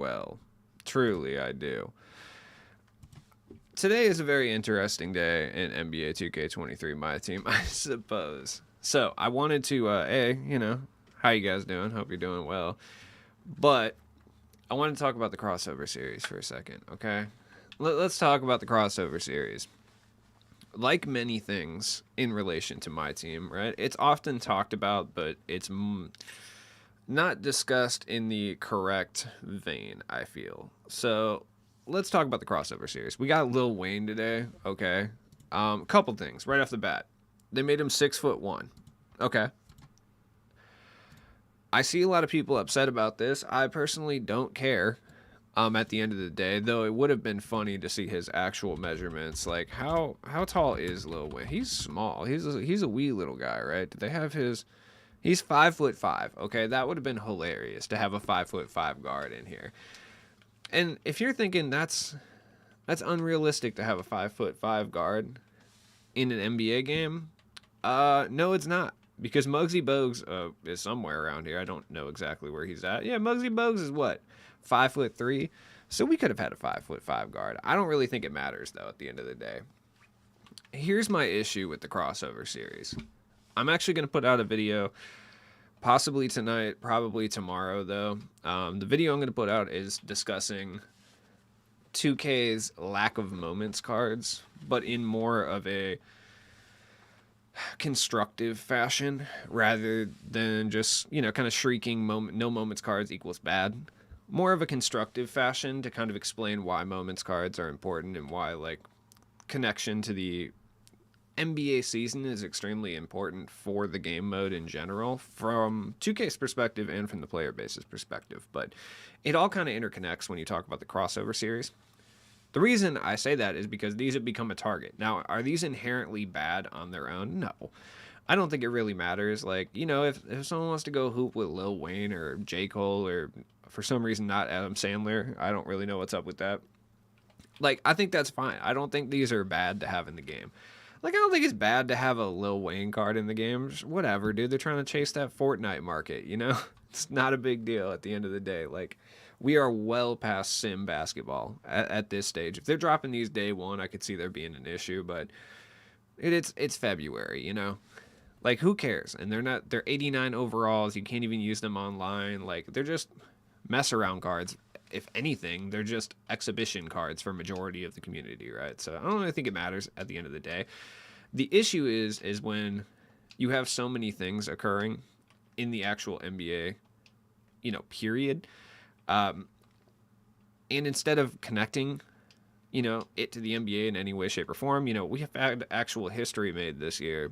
well. Truly, I do. Today is a very interesting day in NBA 2K23, my team, I suppose. So, I wanted to, how you guys doing? Hope you're doing well. But I want to talk about the crossover series for a second, okay? Let's talk about the crossover series. Like many things in relation to my team, right? It's often talked about, but it's not discussed in the correct vein, I feel. So let's talk about the crossover series. We got Lil Wayne today, okay? Couple things right off the bat. They made him 6'1". Okay. I see a lot of people upset about this. I personally don't care. At the end of the day, though, it would have been funny to see his actual measurements. Like, how tall is Lil Wayne? He's small. He's a wee little guy, right? Did they have his? He's 5'5". Okay, that would have been hilarious to have a 5'5" guard in here. And if you're thinking that's unrealistic to have a 5'5" guard in an NBA game, no, it's not. Because Mugsy Bogues is somewhere around here. I don't know exactly where he's at. Yeah, Mugsy Bogues is what, 5'3". So we could have had a 5'5" guard. I don't really think it matters though. At the end of the day, here's my issue with the crossover series. I'm actually going to put out a video, possibly tonight, probably tomorrow though. The video I'm going to put out is discussing 2K's lack of moments cards, but in more of a constructive fashion rather than just, kind of shrieking no moments cards equals bad. More of a constructive fashion to kind of explain why moments cards are important and why, like, connection to the NBA season is extremely important for the game mode in general, from 2K's perspective and from the player base's perspective. But it all kind of interconnects when you talk about the crossover series. The reason I say that is because these have become a target. Now, are these inherently bad on their own? No. I don't think it really matters. Like, if someone wants to go hoop with Lil Wayne or J. Cole or for some reason not Adam Sandler, I don't really know what's up with that. Like, I think that's fine. I don't think these are bad to have in the game. Like, I don't think it's bad to have a Lil Wayne card in the game. Just whatever, dude. They're trying to chase that Fortnite market, It's not a big deal at the end of the day. Like, we are well past sim basketball at this stage. If they're dropping these day one, I could see there being an issue, but it's February, Like, who cares? And they're 89 overalls. You can't even use them online. Like, they're just mess around cards. If anything, they're just exhibition cards for majority of the community, right? So I don't really think it matters at the end of the day. The issue is when you have so many things occurring in the actual NBA, period. And instead of connecting, it to the NBA in any way, shape, or form, we have had actual history made this year.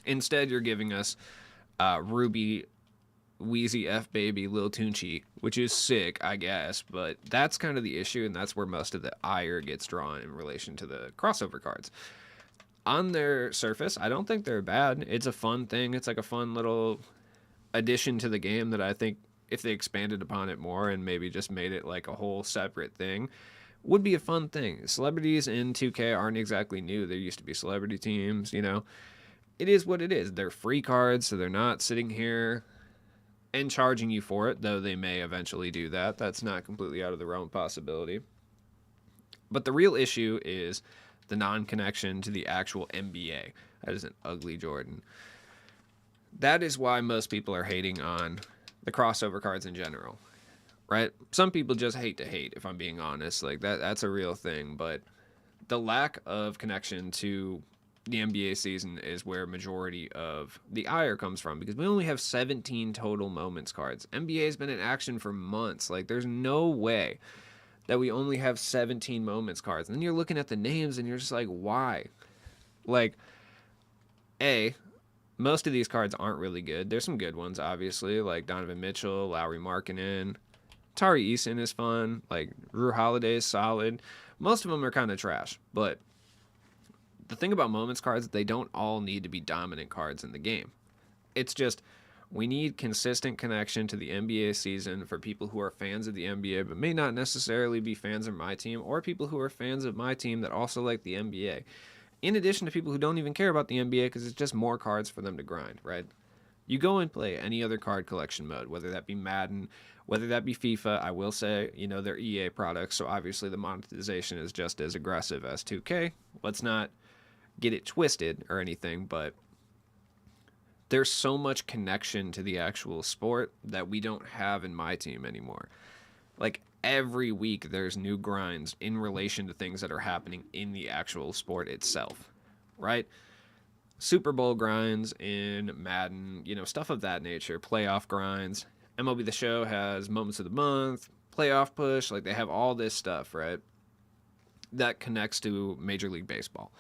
Instead, you're giving us Ruby, Wheezy F Baby, Lil Tunchi, which is sick, I guess, but that's kind of the issue, and that's where most of the ire gets drawn in relation to the crossover cards. On their surface, I don't think they're bad. It's a fun thing. It's like a fun little addition to the game that I think if they expanded upon it more and maybe just made it like a whole separate thing, would be a fun thing. Celebrities in 2K aren't exactly new. There used to be celebrity teams, It is what it is. They're free cards, so they're not sitting here and charging you for it, though they may eventually do that. That's not completely out of the realm of possibility. But the real issue is the non-connection to the actual NBA. That is an ugly Jordan. That is why most people are hating on the crossover cards in general, right? Some people just hate to hate, if I'm being honest. Like, that's a real thing, but the lack of connection to the NBA season is where majority of the ire comes from, because we only have 17 total moments cards. NBA has been in action for months. Like, there's no way that we only have 17 moments cards. And then you're looking at the names and you're just like, why? Like, most of these cards aren't really good. There's some good ones, obviously, like Donovan Mitchell, Lowry Markkanen. Tari Eason is fun. Like, Drew Holiday is solid. Most of them are kind of trash, but the thing about moments cards is they don't all need to be dominant cards in the game. It's just we need consistent connection to the NBA season for people who are fans of the NBA but may not necessarily be fans of my team, or people who are fans of my team that also like the NBA. In addition to people who don't even care about the NBA because it's just more cards for them to grind, right? You go and play any other card collection mode, whether that be Madden, whether that be FIFA. I will say, they're EA products, so obviously the monetization is just as aggressive as 2K. Let's not get it twisted or anything, but there's so much connection to the actual sport that we don't have in my team anymore. Like every week there's new grinds in relation to things that are happening in the actual sport itself, right? Super Bowl grinds in Madden, stuff of that nature, playoff grinds. MLB The Show has moments of the month, playoff push, like they have all this stuff, right? That connects to Major League Baseball.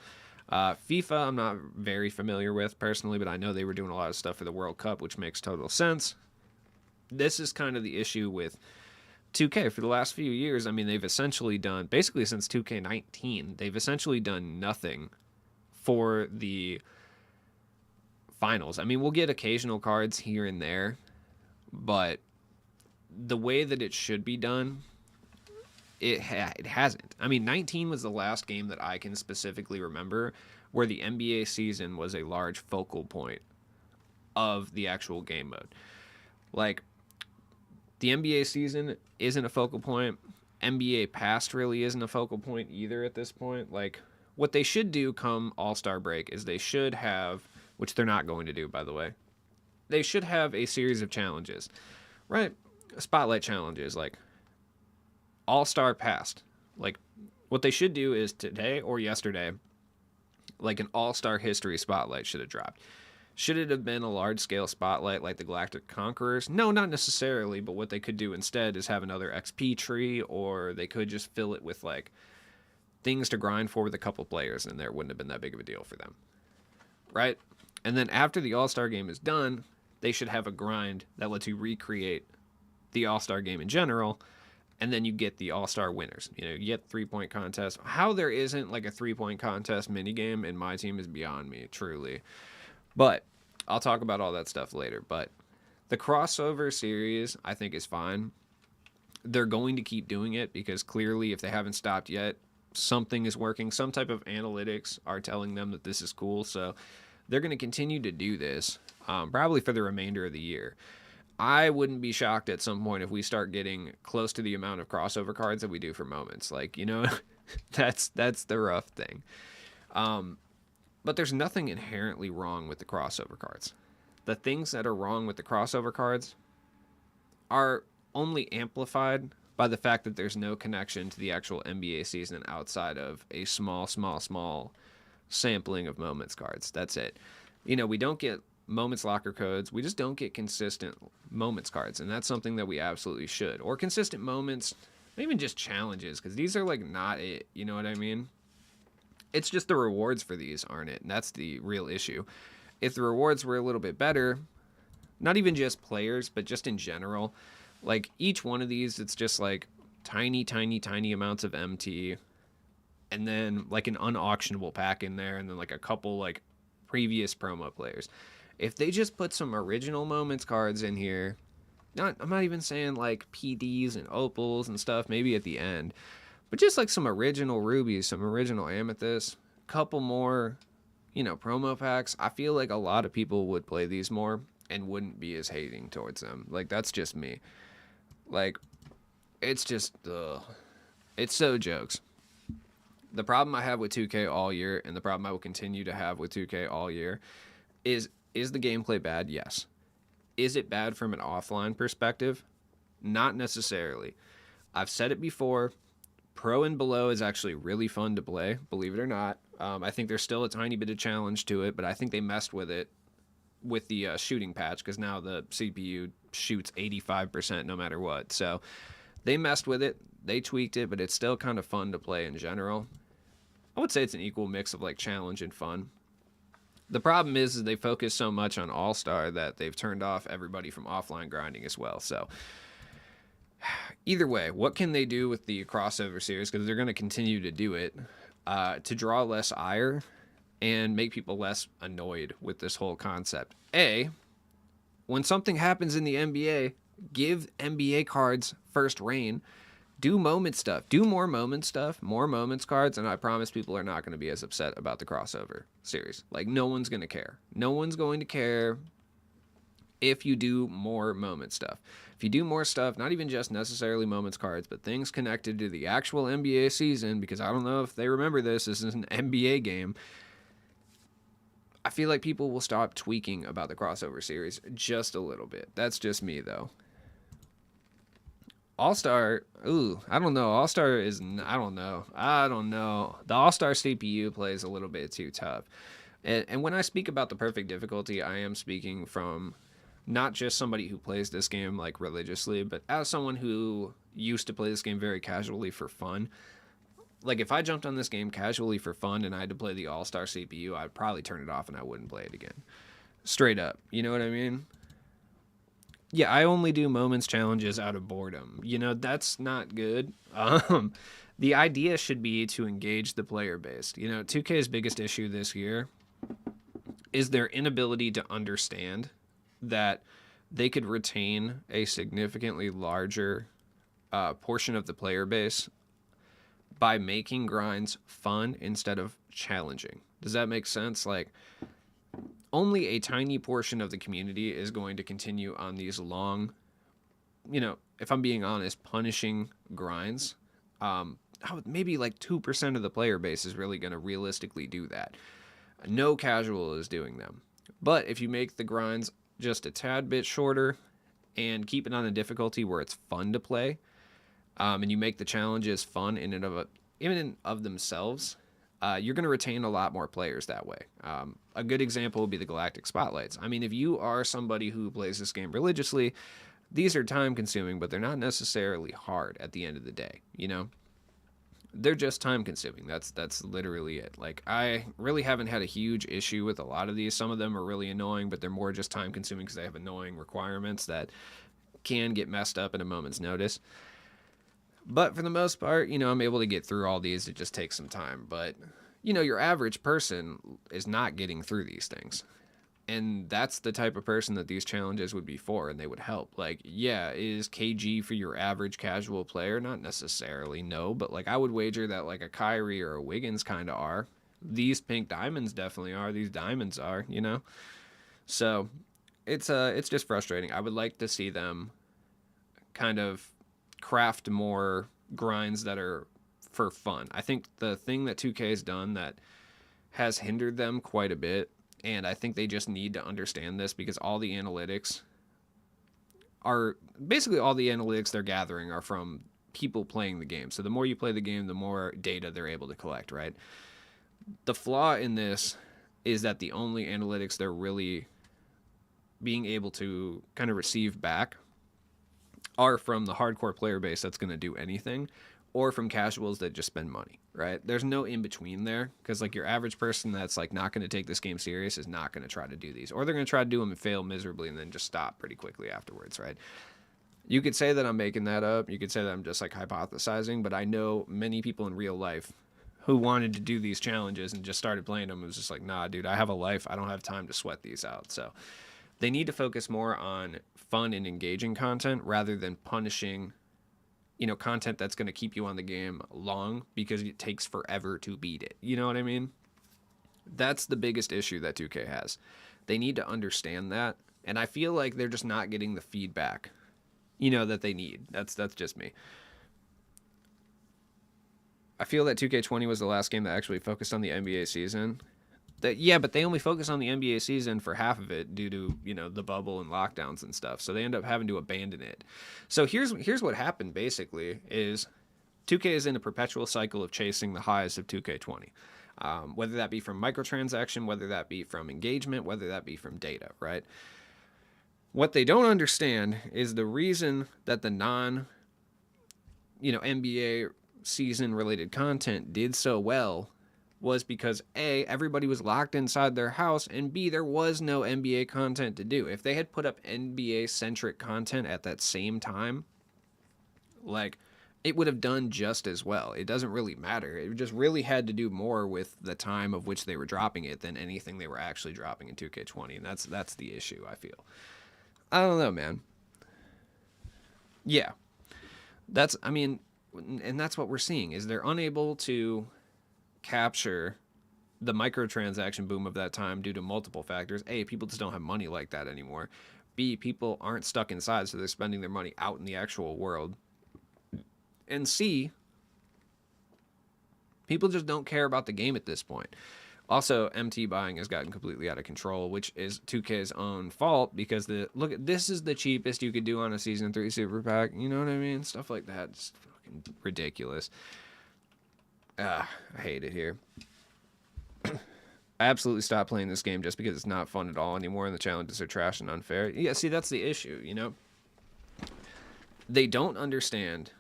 FIFA, I'm not very familiar with personally, but I know they were doing a lot of stuff for the World Cup, which makes total sense. This is kind of the issue with 2K for the last few years. I mean, they've essentially done, basically since 2K19, they've essentially done nothing for the finals. I mean, we'll get occasional cards here and there, but the way that it should be done, it hasn't. I mean, 19 was the last game that I can specifically remember where the NBA season was a large focal point of the actual game mode. Like, the NBA season isn't a focal point. NBA past really isn't a focal point either at this point. Like, what they should do come All-Star break is they should have, which they're not going to do, by the way, they should have a series of challenges, right? Spotlight challenges, like All-Star past. Like, what they should do is today or yesterday, like an All-Star history spotlight should have dropped. Should it have been a large-scale spotlight like the Galactic Conquerors? No, not necessarily, but what they could do instead is have another XP tree, or they could just fill it with, like, things to grind for with a couple players, and there wouldn't have been that big of a deal for them, right? And then after the All-Star game is done, they should have a grind that lets you recreate the All-Star game in general, and then you get the All-Star winners. You get three-point contest. How there isn't, like, a three-point contest minigame in my team is beyond me, truly. But I'll talk about all that stuff later. But the crossover series, I think, is fine. They're going to keep doing it because clearly, if they haven't stopped yet, something is working. Some type of analytics are telling them that this is cool. So they're going to continue to do this, probably for the remainder of the year. I wouldn't be shocked at some point if we start getting close to the amount of crossover cards that we do for moments. Like, that's the rough thing. But there's nothing inherently wrong with the crossover cards. The things that are wrong with the crossover cards are only amplified by the fact that there's no connection to the actual NBA season outside of a small sampling of moments cards. That's it. We don't get moments locker codes. We just don't get consistent moments cards, and that's something that we absolutely should. Or consistent moments, maybe just challenges, because these are, like, not it. You know what I mean? It's just the rewards for these aren't it, and that's the real issue. If the rewards were a little bit better, not even just players, but just in general, like each one of these, it's just like tiny amounts of MT, and then like an unauctionable pack in there, and then like a couple like previous promo players. If they just put some original moments cards in here, I'm not even saying like PDs and opals and stuff, maybe at the end, but just like some original rubies, some original amethysts, couple more, promo packs. I feel like a lot of people would play these more and wouldn't be as hating towards them. Like, that's just me. Like, it's just, it's so jokes. The problem I have with 2K all year, and the problem I will continue to have with 2K all year, is the gameplay bad? Yes. Is it bad from an offline perspective? Not necessarily. I've said it before. Pro and below is actually really fun to play, believe it or not. I think there's still a tiny bit of challenge to it, but I think they messed with it with the shooting patch, because now the CPU shoots 85% no matter what. So they messed with it, they tweaked it, but it's still kind of fun to play in general. I would say it's an equal mix of like challenge and fun. The problem is they focus so much on All-Star that they've turned off everybody from offline grinding as well. So either way, what can they do with the crossover series? Because they're going to continue to do it to draw less ire and make people less annoyed with this whole concept. When something happens in the NBA, give NBA cards first reign. Do moment stuff. Do more moment stuff, more moments cards, and I promise people are not going to be as upset about the crossover series. Like, no one's going to care. No one's going to care if you do more moment stuff. If you do more stuff, not even just necessarily moments cards, but things connected to the actual NBA season, because I don't know if they remember this is an NBA game. I feel like people will stop tweaking about the crossover series just a little bit. That's just me, though. All-Star, I don't know. All-Star is, I don't know. The All-Star CPU plays a little bit too tough. And when I speak about the perfect difficulty, I am speaking from not just somebody who plays this game like religiously, but as someone who used to play this game very casually for fun. Like, if I jumped on this game casually for fun and I had to play the All-Star CPU, I'd probably turn it off and I wouldn't play it again. Straight up. You know what I mean? Yeah, I only do moments challenges out of boredom. That's not good. The idea should be to engage the player base. 2K's biggest issue this year is their inability to understand that they could retain a significantly larger portion of the player base by making grinds fun instead of challenging. Does that make sense? Like, only a tiny portion of the community is going to continue on these long, if I'm being honest, punishing grinds. Maybe like 2% of the player base is really going to realistically do that. No casual is doing them. But if you make the grinds just a tad bit shorter and keep it on a difficulty where it's fun to play, and you make the challenges fun in and of themselves, you're going to retain a lot more players that way. A good example would be the Galactic Spotlights. I mean, if you are somebody who plays this game religiously, these are time consuming, but they're not necessarily hard at the end of the day, They're just time consuming. That's literally it. Like, I really haven't had a huge issue with a lot of these. Some of them are really annoying, but they're more just time consuming because they have annoying requirements that can get messed up at a moment's notice. But for the most part, I'm able to get through all these. It just takes some time. But, your average person is not getting through these things. And that's the type of person that these challenges would be for, and they would help. Like, yeah, is KG for your average casual player? Not necessarily, no. But, like, I would wager that, like, a Kyrie or a Wiggins kind of are. These pink diamonds definitely are. These diamonds are, So, it's just frustrating. I would like to see them kind of craft more grinds that are for fun. I think the thing that 2K has done that has hindered them quite a bit, and I think they just need to understand this, because all the analytics they're gathering are from people playing the game. So the more you play the game, the more data they're able to collect, right? The flaw in this is that the only analytics they're really being able to kind of receive back are from the hardcore player base that's going to do anything, or from casuals that just spend money, right? There's no in between there, because like your average person that's like not going to take this game serious is not going to try to do these, or they're going to try to do them and fail miserably and then just stop pretty quickly afterwards, right? You could say that I'm making that up. You could say that I'm just like hypothesizing, but I know many people in real life who wanted to do these challenges and just started playing them. It was just like, nah, dude, I have a life. I don't have time to sweat these out. So they need to focus more on fun and engaging content rather than punishing, content that's going to keep you on the game long because it takes forever to beat it. You know what I mean? That's the biggest issue that 2K has. They need to understand that, and I feel like they're just not getting the feedback, that they need. That's just me. I feel that 2K20 was the last game that actually focused on the NBA season. But they only focus on the NBA season for half of it due to, the bubble and lockdowns and stuff. So they end up having to abandon it. So here's what happened, basically, is 2K is in a perpetual cycle of chasing the highs of 2K20. Whether that be from microtransaction, whether that be from engagement, whether that be from data, right? What they don't understand is the reason that the NBA season-related content did so well was because A, everybody was locked inside their house, and B, there was no NBA content to do. If they had put up NBA-centric content at that same time, like, it would have done just as well. It doesn't really matter. It just really had to do more with the time of which they were dropping it than anything they were actually dropping in 2K20, and that's the issue, I feel. I don't know, man. Yeah. And that's what we're seeing, is they're unable to capture the microtransaction boom of that time due to multiple factors. A, people just don't have money like that anymore. B, people aren't stuck inside, so they're spending their money out in the actual world. And C, people just don't care about the game at this point. Also, MT buying has gotten completely out of control, which is 2K's own fault because this is the cheapest you could do on a Season 3 Super Pack. You know what I mean? Stuff like that. It's fucking ridiculous. I hate it here. I absolutely stopped playing this game just because it's not fun at all anymore and the challenges are trash and unfair. Yeah, see, that's the issue, you know? They don't understand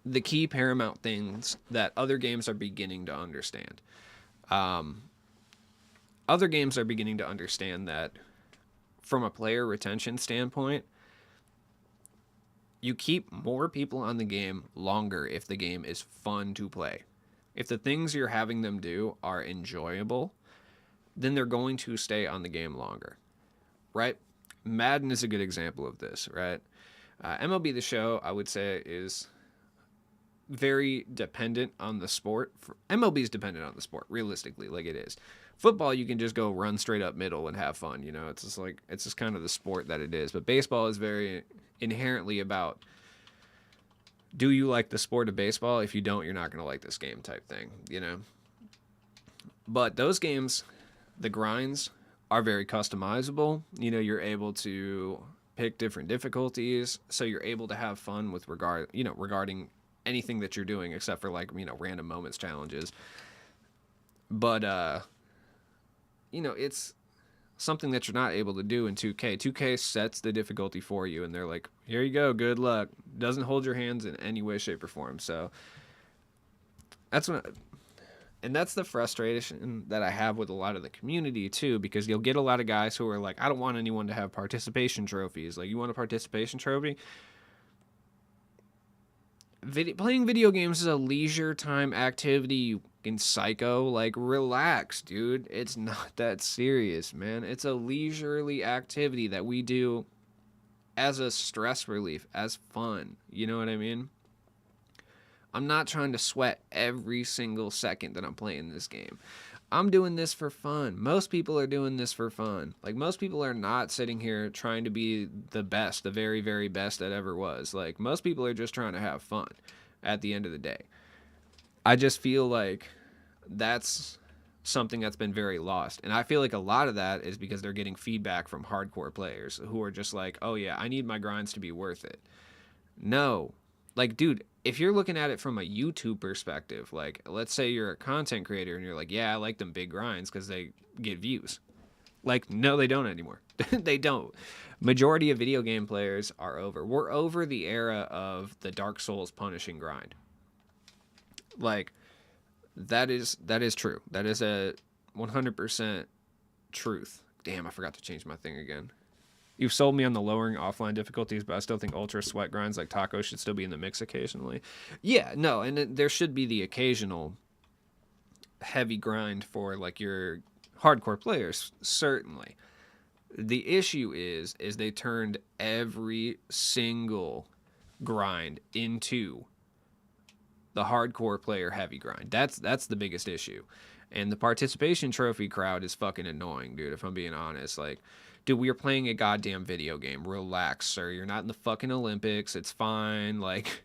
the key paramount things that other games are beginning to understand. Other games are beginning to understand that from a player retention standpoint, you keep more people on the game longer if the game is fun to play. If the things you're having them do are enjoyable, then they're going to stay on the game longer, right? Madden is a good example of this, right? MLB The Show, I would say, is very dependent on the sport. MLB is dependent on the sport, realistically, like it is. Football, you can just go run straight up middle and have fun, you know? It's just kind of the sport that it is. But baseball is very inherently about, do you like the sport of baseball? If you don't, you're not going to like this game type thing, you know? But those games, the grinds are very customizable. You know, you're able to pick different difficulties, so you're able to have fun with regarding anything that you're doing except for like, you know, random moments challenges. But you know, it's something that you're not able to do in 2K. 2K sets the difficulty for you and they're like, here you go, good luck. Doesn't hold your hands in any way, shape, or form. So that's the frustration that I have with a lot of the community too, because you'll get a lot of guys who are like, I don't want anyone to have participation trophies. Like, you want a participation trophy? Playing video games is a leisure time activity, you fucking psycho. Like, relax, dude. It's not that serious, man. It's a leisurely activity that we do as a stress relief, as fun. You know what I mean? I'm not trying to sweat every single second that I'm playing this game. I'm doing this for fun. Most people are doing this for fun. Like, most people are not sitting here trying to be the best, the very, very best that ever was. Like, most people are just trying to have fun at the end of the day. I just feel like that's something that's been very lost. And I feel like a lot of that is because they're getting feedback from hardcore players who are just like, oh yeah, I need my grinds to be worth it. No. Like, dude, if you're looking at it from a YouTube perspective, like, let's say you're a content creator and you're like, yeah, I like them big grinds because they get views. Like, no, they don't anymore. They don't. Majority of video game players are over. We're over the era of the Dark Souls punishing grind. Like, that is true. That is a 100% truth. Damn, I forgot to change my thing again. You've sold me on the lowering offline difficulties, but I still think ultra sweat grinds like Taco should still be in the mix occasionally. Yeah, no, and there should be the occasional heavy grind for like your hardcore players, certainly. The issue is they turned every single grind into the hardcore player heavy grind. That's the biggest issue. And the participation trophy crowd is fucking annoying, dude, if I'm being honest. Like, dude, we are playing a goddamn video game. Relax, sir. You're not in the fucking Olympics. It's fine. Like,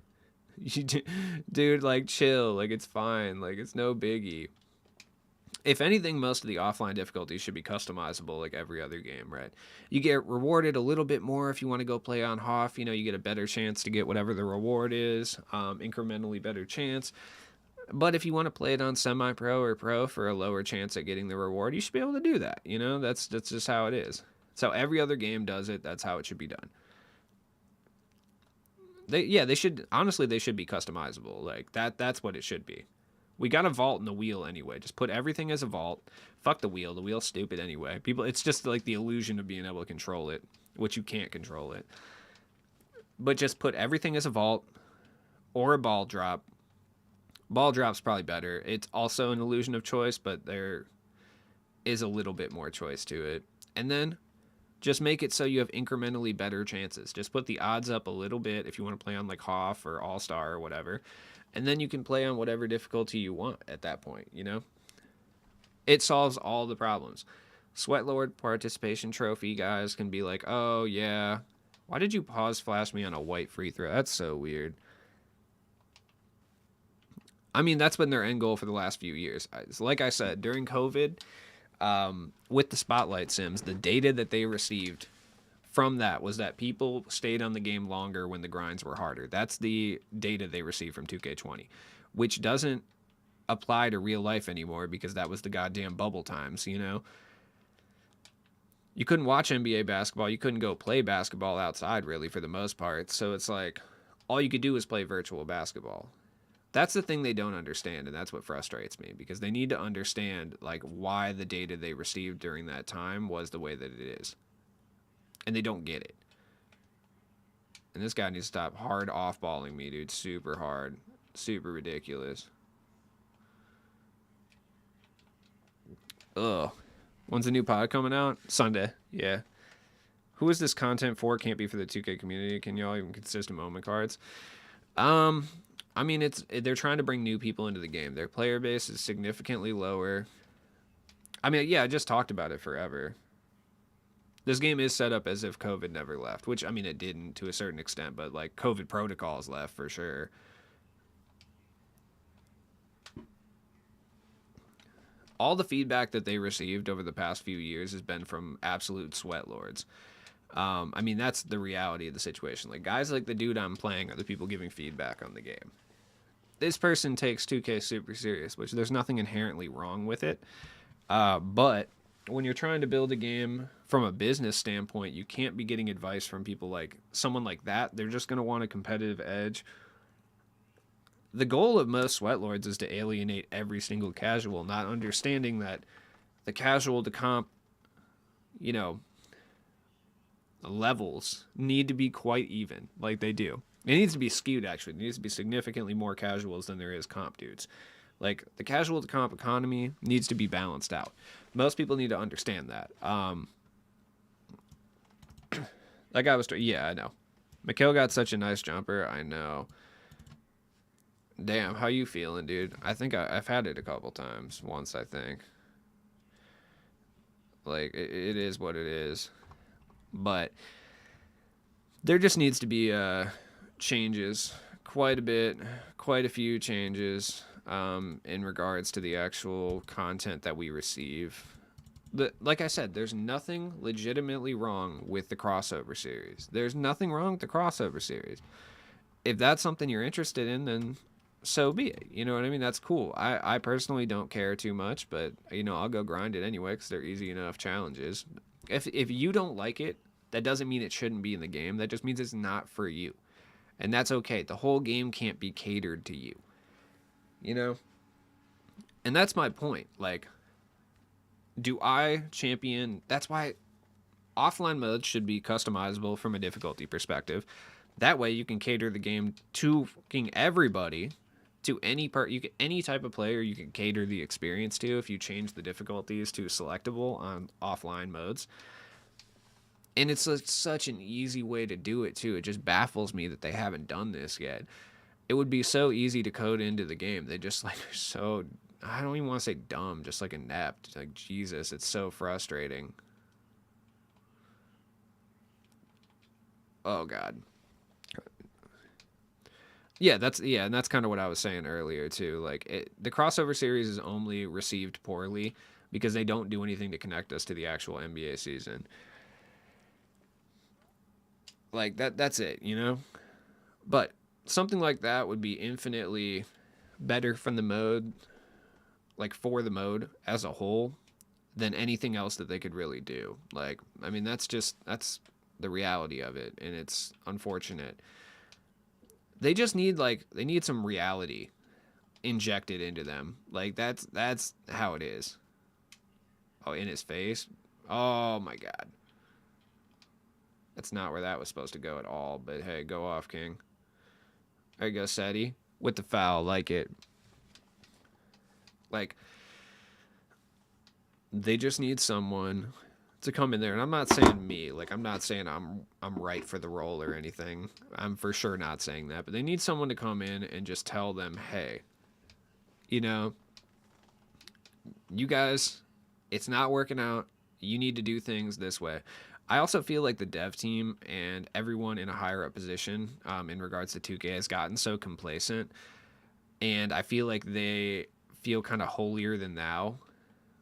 dude, like, chill. Like, it's fine. Like, it's no biggie. If anything, most of the offline difficulties should be customizable like every other game, right? You get rewarded a little bit more if you want to go play on Hoff. You know, you get a better chance to get whatever the reward is, incrementally better chance. But if you want to play it on semi-pro or pro for a lower chance at getting the reward, you should be able to do that. You know, that's just how it is. That's how every other game does it. That's how it should be done. They should, honestly, they should be customizable. Like, that's what it should be. We got a vault in the wheel anyway. Just put everything as a vault. Fuck the wheel. The wheel's stupid anyway. It's just like the illusion of being able to control it, which you can't control it. But just put everything as a vault or a ball drop. Ball drop's probably better. It's also an illusion of choice, but there is a little bit more choice to it. And then just make it so you have incrementally better chances. Just put the odds up a little bit if you want to play on like Hoff or All-Star or whatever. And then you can play on whatever difficulty you want at that point, you know? It solves all the problems. Sweat Lord participation trophy guys can be like, oh yeah, why did you pause flash me on a white free throw? That's so weird. I mean, that's been their end goal for the last few years. Like I said, during COVID, with the Spotlight Sims, the data that they received from that was that people stayed on the game longer when the grinds were harder. That's the data they received from 2K20, which doesn't apply to real life anymore because that was the goddamn bubble times, you know? You couldn't watch NBA basketball. You couldn't go play basketball outside, really, for the most part. So it's like all you could do is play virtual basketball. That's the thing they don't understand, and that's what frustrates me because they need to understand like why the data they received during that time was the way that it is, and they don't get it. And this guy needs to stop hard off-balling me, dude. Super hard, super ridiculous. Ugh. When's the new pod coming out? Sunday. Yeah. Who is this content for? Can't be for the 2K community. Can y'all even consistent moment cards? I mean, they're trying to bring new people into the game. Their player base is significantly lower. I mean, yeah, I just talked about it forever. This game is set up as if COVID never left, which, I mean, it didn't to a certain extent, but, like, COVID protocols left for sure. All the feedback that they received over the past few years has been from absolute sweat lords. I mean, that's the reality of the situation. Like, guys like the dude I'm playing are the people giving feedback on the game. This person takes 2K super serious, which there's nothing inherently wrong with it. But when you're trying to build a game from a business standpoint, you can't be getting advice from people like someone like that. They're just going to want a competitive edge. The goal of most sweat lords is to alienate every single casual, not understanding that the casual to comp, you know, levels need to be quite even, like they do. It needs to be skewed, actually. There needs to be significantly more casuals than there is comp dudes. Like, the casual to comp economy needs to be balanced out. Most people need to understand that. That guy was... Yeah, I know. Mikhail got such a nice jumper. I know. Damn, how you feeling, dude? I think I've had it a couple times. Once, I think. Like, it is what it is. But there just needs to be changes, quite a few changes in regards to the actual content that we receive. Like I said, there's nothing legitimately wrong with the crossover series. There's nothing wrong with the crossover series. If that's something you're interested in, then so be it. You know what I mean? That's cool. I personally don't care too much, but, you know, I'll go grind it anyway because they're easy enough challenges. If you don't like it, that doesn't mean it shouldn't be in the game. That just means it's not for you. And that's okay. The whole game can't be catered to you. You know? And that's my point. Like, do I champion... That's why offline modes should be customizable from a difficulty perspective. That way you can cater the game to fucking everybody, to any any type of player you can cater the experience to if you change the difficulties to selectable on offline modes. And it's such an easy way to do it, too. It just baffles me that they haven't done this yet. It would be so easy to code into the game. They just, like, are so... I don't even want to say dumb, just, like, inept. Like, Jesus, it's so frustrating. Oh, God. Yeah, and that's kind of what I was saying earlier, too. Like, the crossover series is only received poorly because they don't do anything to connect us to the actual NBA season. Like, that's it, you know? But something like that would be infinitely better from the mode, like, for the mode as a whole, than anything else that they could really do. Like, I mean, that's the reality of it, and it's unfortunate. They just need, like, they need some reality injected into them. Like, that's how it is. Oh, in his face? Oh, my God. That's not where that was supposed to go at all, but hey, go off, King. There you go, Seti. With the foul, like it. Like, they just need someone to come in there, and I'm not saying me. Like, I'm not saying I'm right for the role or anything. I'm for sure not saying that, but they need someone to come in and just tell them, hey, you know, you guys, it's not working out. You need to do things this way. I also feel like the dev team and everyone in a higher up position in regards to 2K has gotten so complacent, and I feel like they feel kind of holier than thou.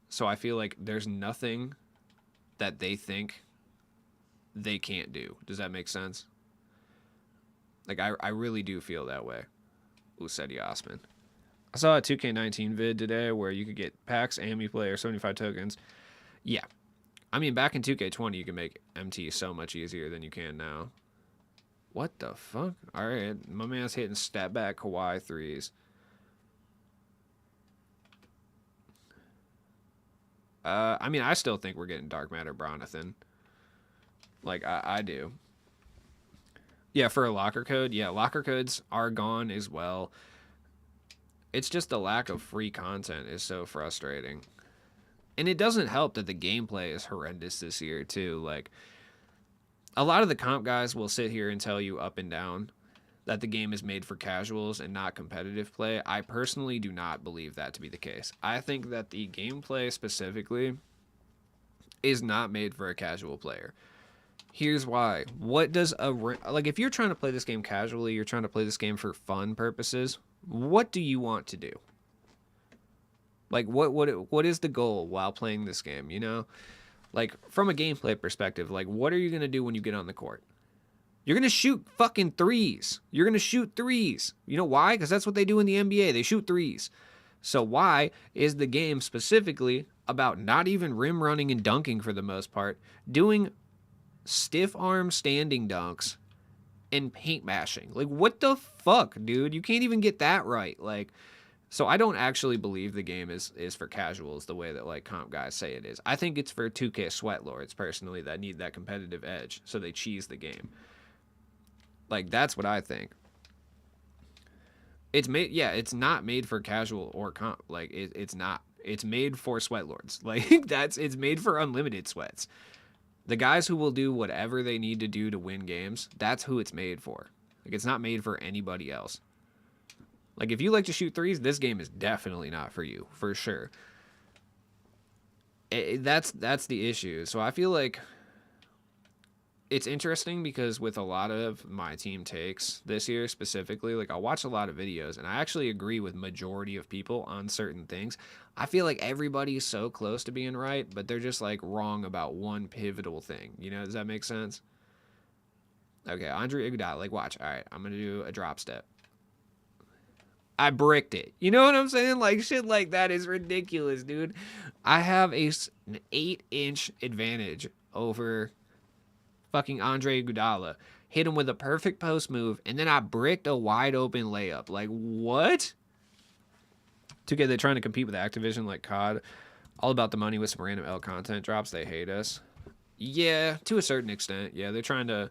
So I feel like there's nothing that they think they can't do. Does that make sense? Like, I really do feel that way. Usedi Osman. I saw a 2K19 vid today where you could get packs, AMI player, 75 tokens. Yeah. I mean, back in 2K20, you can make MT so much easier than you can now. What the fuck? All right. My man's hitting stat back Kawhi threes. I mean, I still think we're getting Dark Matter Bronathan. Like, I do. Yeah, for a locker code. Yeah, locker codes are gone as well. It's just the lack of free content is so frustrating. And it doesn't help that the gameplay is horrendous this year, too. Like, a lot of the comp guys will sit here and tell you up and down that the game is made for casuals and not competitive play. I personally do not believe that to be the case. I think that the gameplay specifically is not made for a casual player. Here's why. What does like, if you're trying to play this game casually, you're trying to play this game for fun purposes, what do you want to do? Like, what is the goal while playing this game, you know? Like, from a gameplay perspective, like, what are you going to do when you get on the court? You're going to shoot fucking threes. You're going to shoot threes. You know why? Because that's what they do in the NBA. They shoot threes. So why is the game specifically about not even rim running and dunking for the most part, doing stiff arm standing dunks and paint mashing? Like, what the fuck, dude? You can't even get that right. Like, so I don't actually believe the game is for casuals the way that, like, comp guys say it is. I think it's for 2K sweatlords, personally, that need that competitive edge, so they cheese the game. Like, that's what I think. It's made, yeah, it's not made for casual or comp. Like, it's not. It's made for sweatlords. Like, it's made for unlimited sweats. The guys who will do whatever they need to do to win games, that's who it's made for. Like, it's not made for anybody else. Like, if you like to shoot threes, this game is definitely not for you, for sure. That's the issue. So I feel like it's interesting because with a lot of my team takes this year specifically, like, I'll watch a lot of videos and I actually agree with majority of people on certain things. I feel like everybody's so close to being right, but they're just, like, wrong about one pivotal thing. You know, does that make sense? Okay, Andre Iguodala, like, watch. All right, I'm going to do a drop step. I bricked it. You know what I'm saying? Like, shit like that is ridiculous, dude. I have an 8-inch advantage over fucking Andre Iguodala. Hit him with a perfect post move, and then I bricked a wide open layup. Like, what? 2K, they're trying to compete with Activision like COD. All about the money with some random L content drops. They hate us. Yeah, to a certain extent. Yeah, they're trying to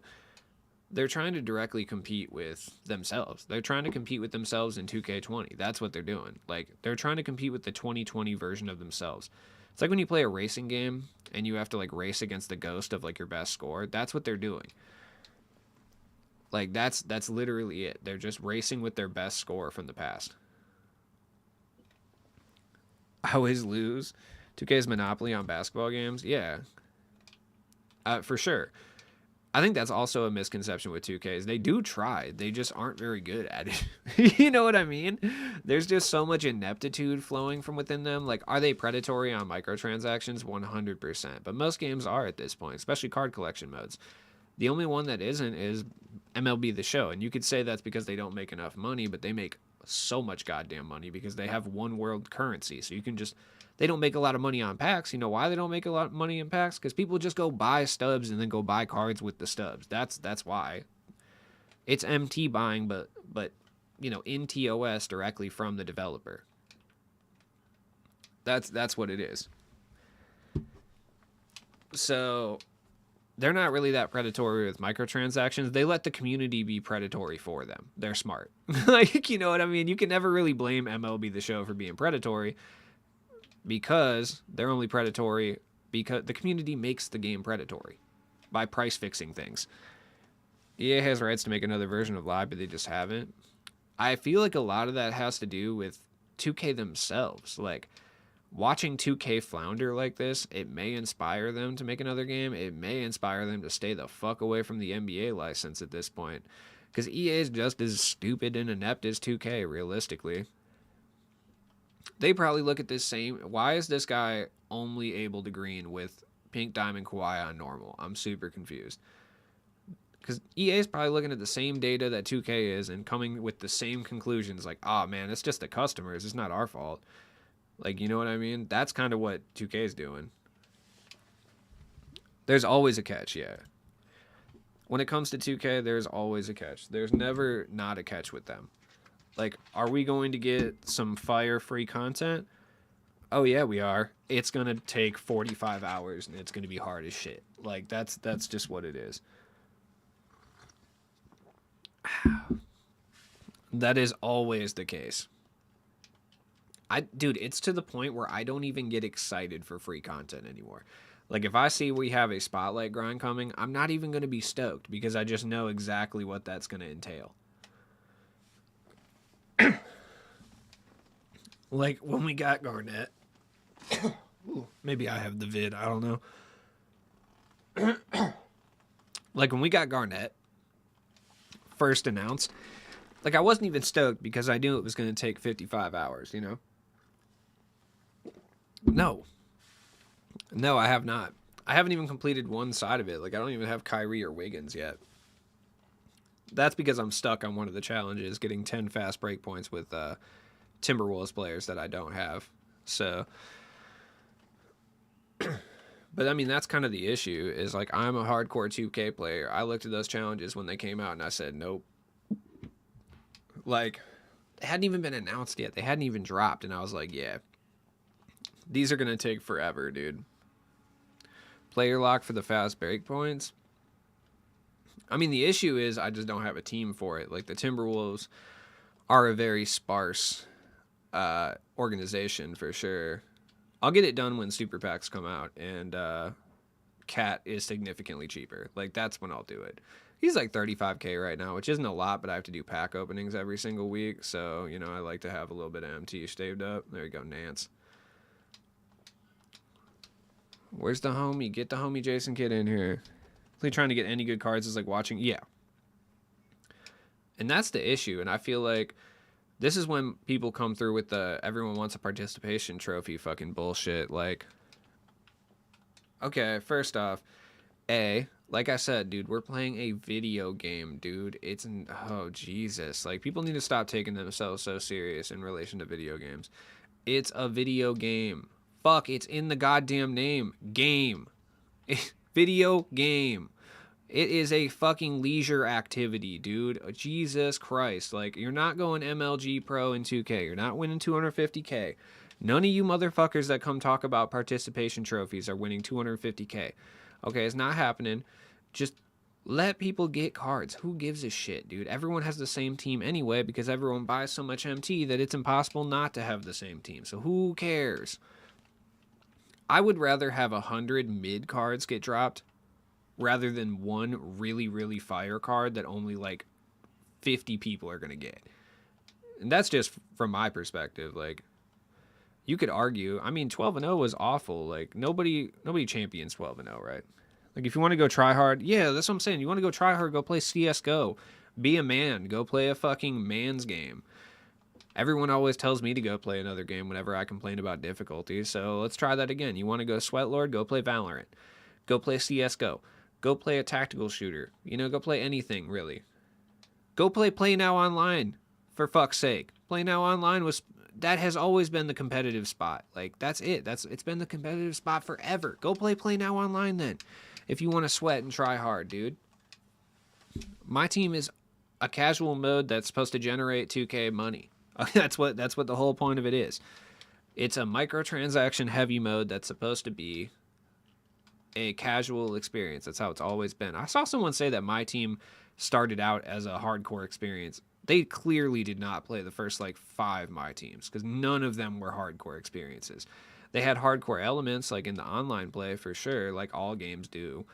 directly compete with themselves. They're trying to compete with themselves in 2K20. That's what they're doing. Like, they're trying to compete with the 2020 version of themselves. It's like when you play a racing game and you have to, like, race against the ghost of, like, your best score. That's what they're doing. Like, that's literally it. They're just racing with their best score from the past. I always lose. 2K's monopoly on basketball games? Yeah. For sure. I think that's also a misconception with 2Ks. They do try. They just aren't very good at it. You know what I mean? There's just so much ineptitude flowing from within them. Like, are they predatory on microtransactions? 100%. But most games are at this point, especially card collection modes. The only one that isn't is MLB The Show. And you could say that's because they don't make enough money, but they make so much goddamn money because they have one world currency. So you can just... They don't make a lot of money on packs. You know why they don't make a lot of money in packs? Because people just go buy stubs and then go buy cards with the stubs. That's why. It's MT buying, but you know, in TOS directly from the developer. That's what it is. So they're not really that predatory with microtransactions. They let the community be predatory for them. They're smart. Like, you know what I mean? You can never really blame MLB The Show for being predatory, because they're only predatory because the community makes the game predatory by price fixing things. EA has rights to make another version of Live, but they just haven't. I feel like a lot of that has to do with 2K themselves. Like, Watching 2K flounder like this, it may inspire them to make another game. It may inspire them to stay the fuck away from the NBA license at this point. Because EA is just as stupid and inept as 2K, realistically. They probably look at this same... Why is this guy only able to green with Pink Diamond Kawhi on normal? I'm super confused. Because EA is probably looking at the same data that 2K is and coming with the same conclusions. Like, oh man, it's just the customers. It's not our fault. Like, you know what I mean? That's kind of what 2K is doing. There's always a catch, yeah. When it comes to 2K, there's always a catch. There's never not a catch with them. Like, are we going to get some fire-free content? Oh, yeah, we are. It's going to take 45 hours, and it's going to be hard as shit. Like, that's just what it is. That is always the case. Dude, it's to the point where I don't even get excited for free content anymore. Like, if I see we have a spotlight grind coming, I'm not even going to be stoked because I just know exactly what that's going to entail. Like, when we got Garnett. Ooh, maybe I have the vid, I don't know. Like, when we got Garnett first announced, like, I wasn't even stoked because I knew it was going to take 55 hours, you know? No, I have not. I haven't even completed one side of it. Like, I don't even have Kyrie or Wiggins yet. That's because I'm stuck on one of the challenges, getting 10 fast break points with Timberwolves players that I don't have. So, but I mean, that's kind of the issue is like, I'm a hardcore 2K player. I looked at those challenges when they came out and I said, nope. Like, they hadn't even been announced yet. They hadn't even dropped. And I was like, yeah, these are going to take forever, dude. Player lock for the fast break points. I mean, the issue is I just don't have a team for it. Like, the Timberwolves are a very sparse organization for sure. I'll get it done when super packs come out and Cat is significantly cheaper. Like, that's when I'll do it. He's like 35K right now, which isn't a lot, but I have to do pack openings every single week. So, you know, I like to have a little bit of MT staved up. There you go, Nance. Where's the homie? Get the homie Jason Kidd in here. Really trying to get any good cards is like watching. Yeah. And that's the issue. And I feel like this is when people come through with the everyone wants a participation trophy fucking bullshit. Like, okay, first off, like I said, dude, we're playing a video game, dude. Oh, Jesus. Like, people need to stop taking themselves so serious in relation to video games. It's a video game. Fuck, it's in the goddamn name. Game. Video game. It is a fucking leisure activity, dude. Jesus Christ. Like, you're not going MLG Pro in 2K. You're not winning 250K. None of you motherfuckers that come talk about participation trophies are winning 250K. Okay, it's not happening. Just let people get cards. Who gives a shit, dude? Everyone has the same team anyway because everyone buys so much MT that it's impossible not to have the same team. So who cares? I would rather have 100 mid cards get dropped rather than one really, really fire card that only like 50 people are going to get. And that's just from my perspective. Like, you could argue, I mean, 12-0 was awful. Like, nobody champions 12-0, right? Like, if you want to go try hard, yeah, that's what I'm saying. You want to go try hard, go play CSGO. Be a man. Go play a fucking man's game. Everyone always tells me to go play another game whenever I complain about difficulty, so let's try that again. You want to go Sweatlord? Go play Valorant. Go play CSGO. Go play a tactical shooter. You know, go play anything, really. Go play Now Online, for fuck's sake. Play Now Online that has always been the competitive spot. Like, that's it. It's been the competitive spot forever. Go play Now Online then, if you want to sweat and try hard, dude. My team is a casual mode that's supposed to generate 2K money. That's what the whole point of it is. It's a microtransaction heavy mode that's supposed to be a casual experience. That's how it's always been. I saw someone say that my team started out as a hardcore experience. They clearly did not play the first like 5 my teams because none of them were hardcore experiences. They had hardcore elements like in the online play for sure, like all games do.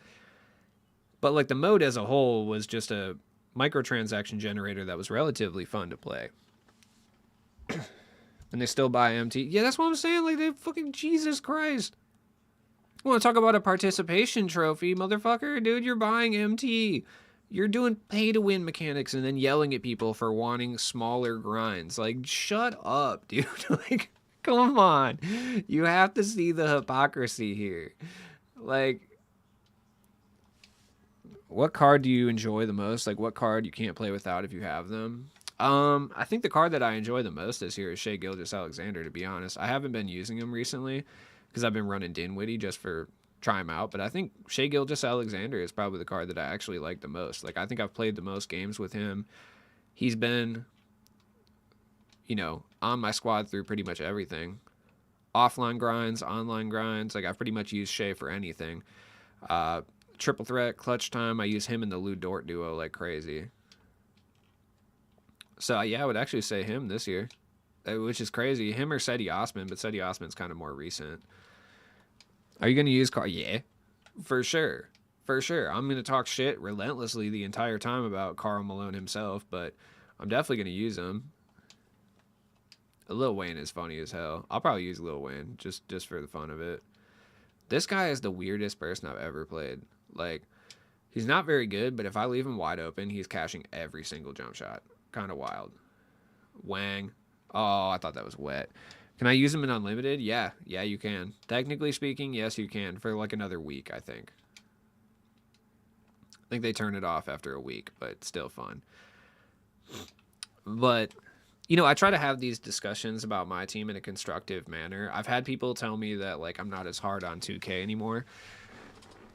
But like the mode as a whole was just a microtransaction generator that was relatively fun to play. And they still buy MT. Yeah, that's what I'm saying. Like, they fucking, Jesus Christ. You want to talk about a participation trophy, motherfucker? Dude, you're buying MT. You're doing pay-to-win mechanics and then yelling at people for wanting smaller grinds. Like, shut up, dude. Like, come on. You have to see the hypocrisy here. Like, what card do you enjoy the most? Like, what card you can't play without if you have them? I think the card that I enjoy the most this year is Shea Gilgeous-Alexander, to be honest. I haven't been using him recently because I've been running Dinwiddie just for try him out, but I think Shea Gilgeous-Alexander is probably the card that I actually like the most. Like, I think I've played the most games with him. He's been, you know, on my squad through pretty much everything. Offline grinds, online grinds. Like, I've pretty much used Shea for anything. Triple threat, clutch time, I use him in the Lou Dort duo like crazy. So, yeah, I would actually say him this year, which is crazy. Him or Seti Osman, but Seti Osman's kind of more recent. Are you going to use Carl? Yeah, for sure. For sure. I'm going to talk shit relentlessly the entire time about Karl Malone himself, but I'm definitely going to use him. Lil Wayne is funny as hell. I'll probably use Lil Wayne just for the fun of it. This guy is the weirdest person I've ever played. Like, he's not very good, but if I leave him wide open, he's cashing every single jump shot. Kind of wild. Wang. Oh, I thought that was wet. Can I use him in Unlimited? Yeah, you can. Technically speaking, yes, you can. For like another week, I think. I think they turn it off after a week, but still fun. But, you know, I try to have these discussions about my team in a constructive manner. I've had people tell me that, like, I'm not as hard on 2K anymore.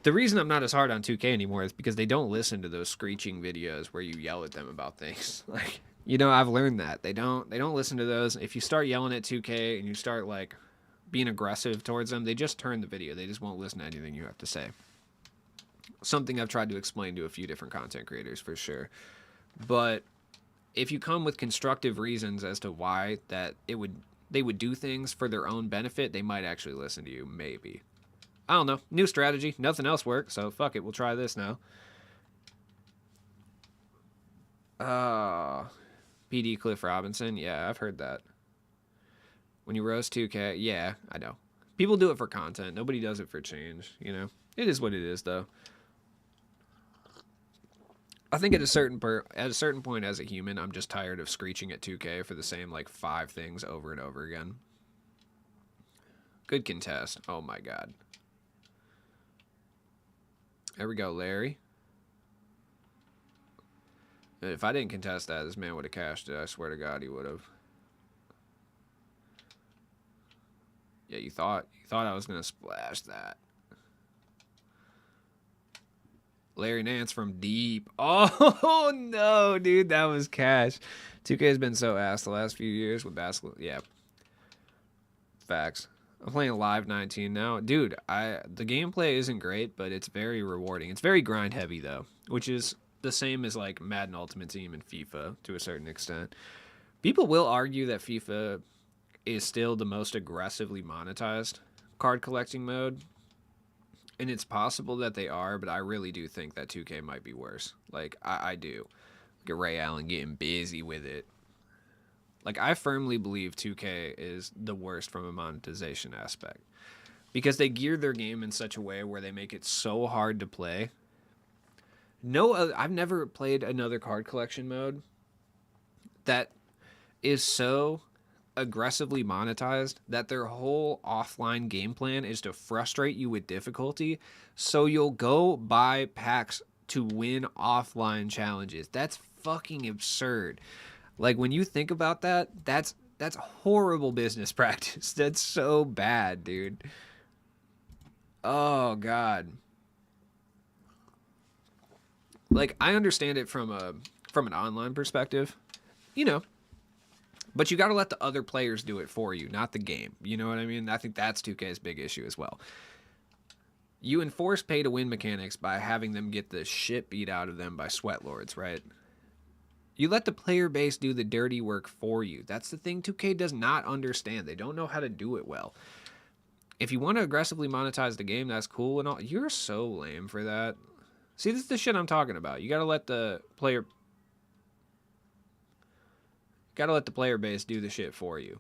The reason I'm not as hard on 2K anymore is because they don't listen to those screeching videos where you yell at them about things. Like, you know, I've learned that. They don't listen to those. If you start yelling at 2K and you start, like, being aggressive towards them, they just turn the video. They just won't listen to anything you have to say. Something I've tried to explain to a few different content creators for sure. But if you come with constructive reasons as to why that they would do things for their own benefit, they might actually listen to you, maybe. I don't know. New strategy. Nothing else worked, so fuck it. We'll try this now. PD Cliff Robinson. Yeah, I've heard that. When you roast 2K, yeah, I know. People do it for content. Nobody does it for change, you know? It is what it is, though. I think at a certain point as a human, I'm just tired of screeching at 2K for the same, like, 5 things over and over again. Good contest. Oh, my God. There we go, Larry. If I didn't contest that, this man would have cashed it. I swear to God, he would have. Yeah, you thought I was gonna splash that. Larry Nance from deep. Oh no, dude, that was cash. 2K has been so ass the last few years with basketball. Yeah, facts. I'm playing Live 19 now. Dude, the gameplay isn't great, but it's very rewarding. It's very grind heavy, though, which is the same as, like, Madden Ultimate Team and FIFA to a certain extent. People will argue that FIFA is still the most aggressively monetized card collecting mode, and it's possible that they are, but I really do think that 2K might be worse. Like, I do. Look at Ray Allen getting busy with it. Like, I firmly believe 2K is the worst from a monetization aspect because they gear their game in such a way where they make it so hard to play. I've never played another card collection mode that is so aggressively monetized that their whole offline game plan is to frustrate you with difficulty, so you'll go buy packs to win offline challenges. That's fucking absurd. Like, when you think about that, that's horrible business practice. That's so bad, dude. Oh, God. Like, I understand it from an online perspective, you know, but you got to let the other players do it for you, not the game. You know what I mean? I think that's 2K's big issue as well. You enforce pay-to-win mechanics by having them get the shit beat out of them by sweatlords, right? You let the player base do the dirty work for you. That's the thing 2K does not understand. They don't know how to do it well. If you want to aggressively monetize the game, that's cool and all. You're so lame for that. See, this is the shit I'm talking about. You gotta let the player base do the shit for you.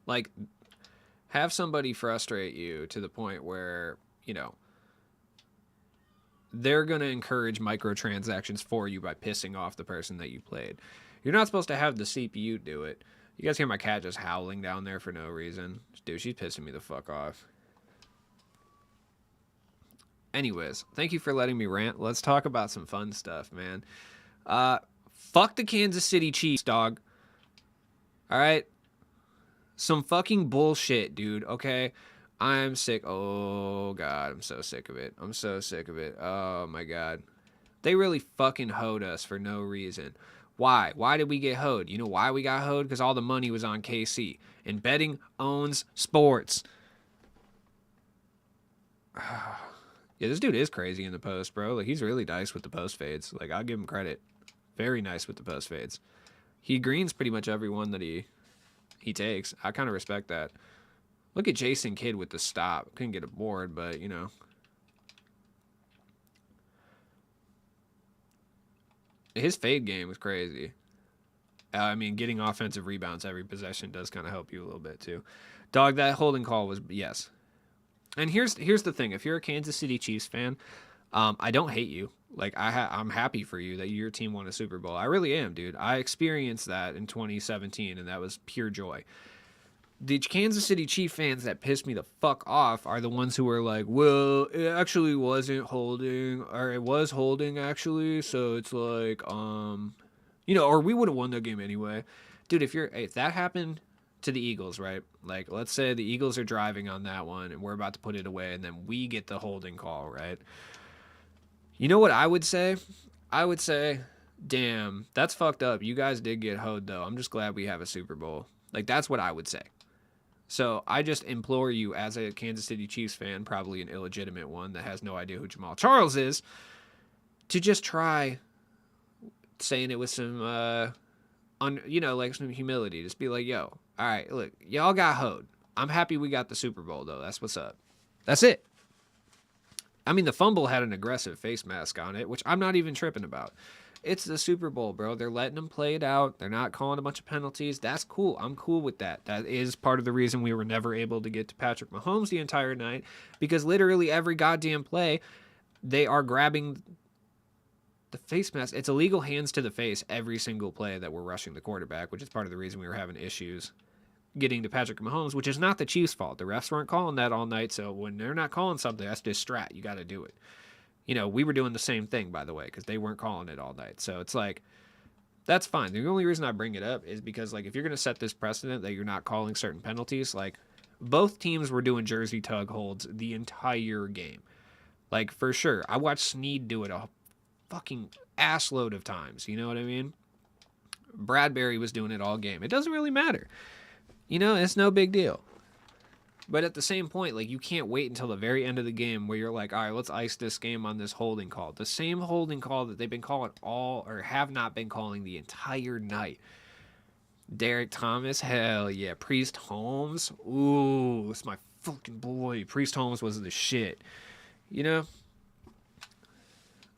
Like, have somebody frustrate you to the point where, they're going to encourage microtransactions for you by pissing off the person that you played. You're not supposed to have the CPU do it. You guys hear my cat just howling down there for no reason? Dude, she's pissing me the fuck off. Anyways, thank you for letting me rant. Let's talk about some fun stuff, man. Fuck the Kansas City Chiefs, dog. All right? Some fucking bullshit, dude, okay? I'm sick. Oh, God, I'm so sick of it. I'm so sick of it. Oh, my God. They really fucking hoed us for no reason. Why? Why did we get hoed? You know why we got hoed? Because all the money was on KC. And betting owns sports. Yeah, this dude is crazy in the post, bro. Like, he's really nice with the post fades. Like, I'll give him credit. Very nice with the post fades. He greens pretty much every one that he takes. I kind of respect that. Look at Jason Kidd with the stop. Couldn't get a board, but, his fade game was crazy. I mean, getting offensive rebounds every possession does kind of help you a little bit, too. Dog, that holding call was, yes. And here's the thing. If you're a Kansas City Chiefs fan, I don't hate you. Like, I'm happy for you that your team won a Super Bowl. I really am, dude. I experienced that in 2017, and that was pure joy. The Kansas City Chiefs fans that pissed me the fuck off are the ones who were like, well, it actually wasn't holding, or it was holding, actually, so it's like, or we would have won that game anyway. Dude, if that happened to the Eagles, right? Like, let's say the Eagles are driving on that one, and we're about to put it away, and then we get the holding call, right? You know what I would say? I would say, damn, that's fucked up. You guys did get hoed, though. I'm just glad we have a Super Bowl. Like, that's what I would say. So I just implore you, as a Kansas City Chiefs fan, probably an illegitimate one that has no idea who Jamal Charles is, to just try saying it with some, some humility. Just be like, yo, all right, look, y'all got hoed. I'm happy we got the Super Bowl, though. That's what's up. That's it. I mean, the fumble had an aggressive face mask on it, which I'm not even tripping about. It's the Super Bowl, bro. They're letting them play it out. They're not calling a bunch of penalties. That's cool. I'm cool with that. That is part of the reason we were never able to get to Patrick Mahomes the entire night, because literally every goddamn play, they are grabbing the face mask. It's illegal hands to the face every single play that we're rushing the quarterback, which is part of the reason we were having issues getting to Patrick Mahomes, which is not the Chiefs' fault. The refs weren't calling that all night, so when they're not calling something, that's just strat. You got to do it. We were doing the same thing, by the way, because they weren't calling it all night. So it's like, that's fine. The only reason I bring it up is because, like, if you're going to set this precedent that you're not calling certain penalties, like, both teams were doing jersey tug holds the entire game. Like, for sure. I watched Snead do it a fucking assload of times. You know what I mean? Bradbury was doing it all game. It doesn't really matter. It's no big deal. But at the same point, like, you can't wait until the very end of the game where you're like, all right, let's ice this game on this holding call. The same holding call that they've been calling have not been calling the entire night. Derek Thomas, hell yeah. Priest Holmes, ooh, it's my fucking boy. Priest Holmes was the shit.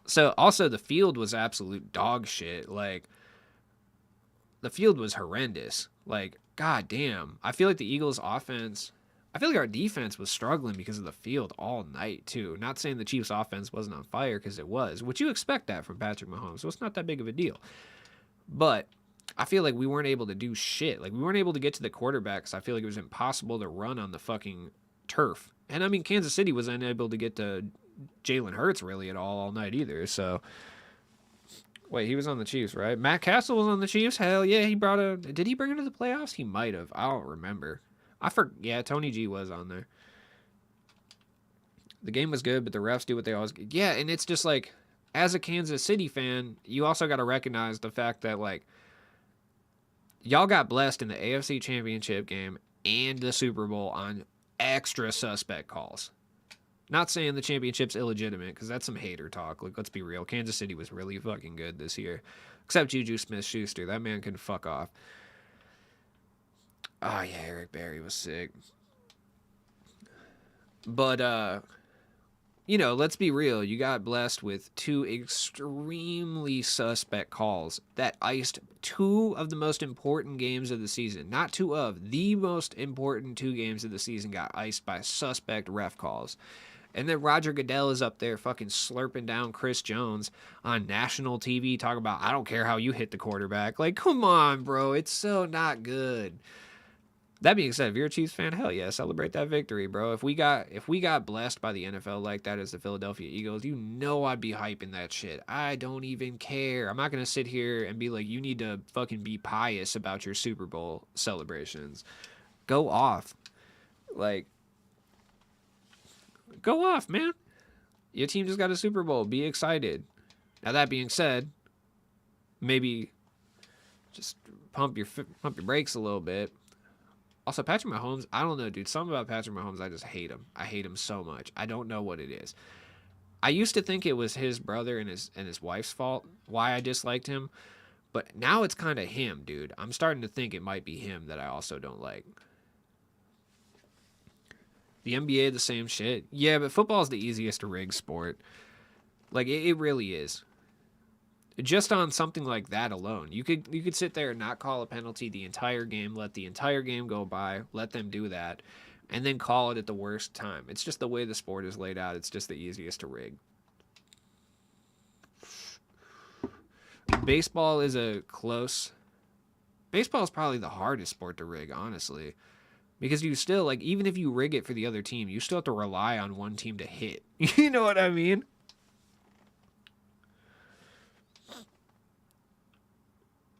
So, also, the field was absolute dog shit. Like, the field was horrendous. Like, god damn. I feel like the Eagles' offense... I feel like our defense was struggling because of the field all night, too. Not saying the Chiefs' offense wasn't on fire, because it was. Would you expect that from Patrick Mahomes? So it's not that big of a deal. But I feel like we weren't able to do shit. Like, we weren't able to get to the quarterback because I feel like it was impossible to run on the fucking turf. And, I mean, Kansas City was unable to get to Jalen Hurts really at all night either. So, wait, he was on the Chiefs, right? Matt Castle was on the Chiefs? Hell yeah, did he bring him to the playoffs? He might have. I don't remember. Yeah, Tony G was on there. The game was good, but the refs do what they always... Yeah, and it's just like, as a Kansas City fan, you also got to recognize the fact that, like, y'all got blessed in the AFC Championship game and the Super Bowl on extra suspect calls. Not saying the championship's illegitimate, because that's some hater talk. Like, let's be real. Kansas City was really fucking good this year. Except Juju Smith-Schuster. That man can fuck off. Oh, yeah, Eric Berry was sick. But, you know, let's be real. You got blessed with two extremely suspect calls that iced two of the most important games of the season. Not two of, the most important two games of the season got iced by suspect ref calls. And then Roger Goodell is up there fucking slurping down Chris Jones on national TV talking about, I don't care how you hit the quarterback. Like, come on, bro. It's so not good. That being said, if you're a Chiefs fan, hell yeah, celebrate that victory, bro. If we got blessed by the NFL like that as the Philadelphia Eagles, you know I'd be hyping that shit. I don't even care. I'm not gonna sit here and be like, you need to fucking be pious about your Super Bowl celebrations. Go off. Like, go off, man. Your team just got a Super Bowl. Be excited. Now that being said, maybe just pump your brakes a little bit. Also, Patrick Mahomes, I don't know, dude. Something about Patrick Mahomes, I just hate him. I hate him so much. I don't know what it is. I used to think it was his brother and his wife's fault why I disliked him, but now it's kind of him, dude. I'm starting to think it might be him that I also don't like. The NBA, the same shit. Yeah, but football is the easiest to rig sport. Like, it really is. Just on something like that alone, you could sit there and not call a penalty the entire game, let the entire game go by, let them do that, and then call it at the worst time. It's just the way the sport is laid out. It's just the easiest to rig. Baseball is probably the hardest sport to rig, honestly. Because you still, like, even if you rig it for the other team, you still have to rely on one team to hit. You know what I mean?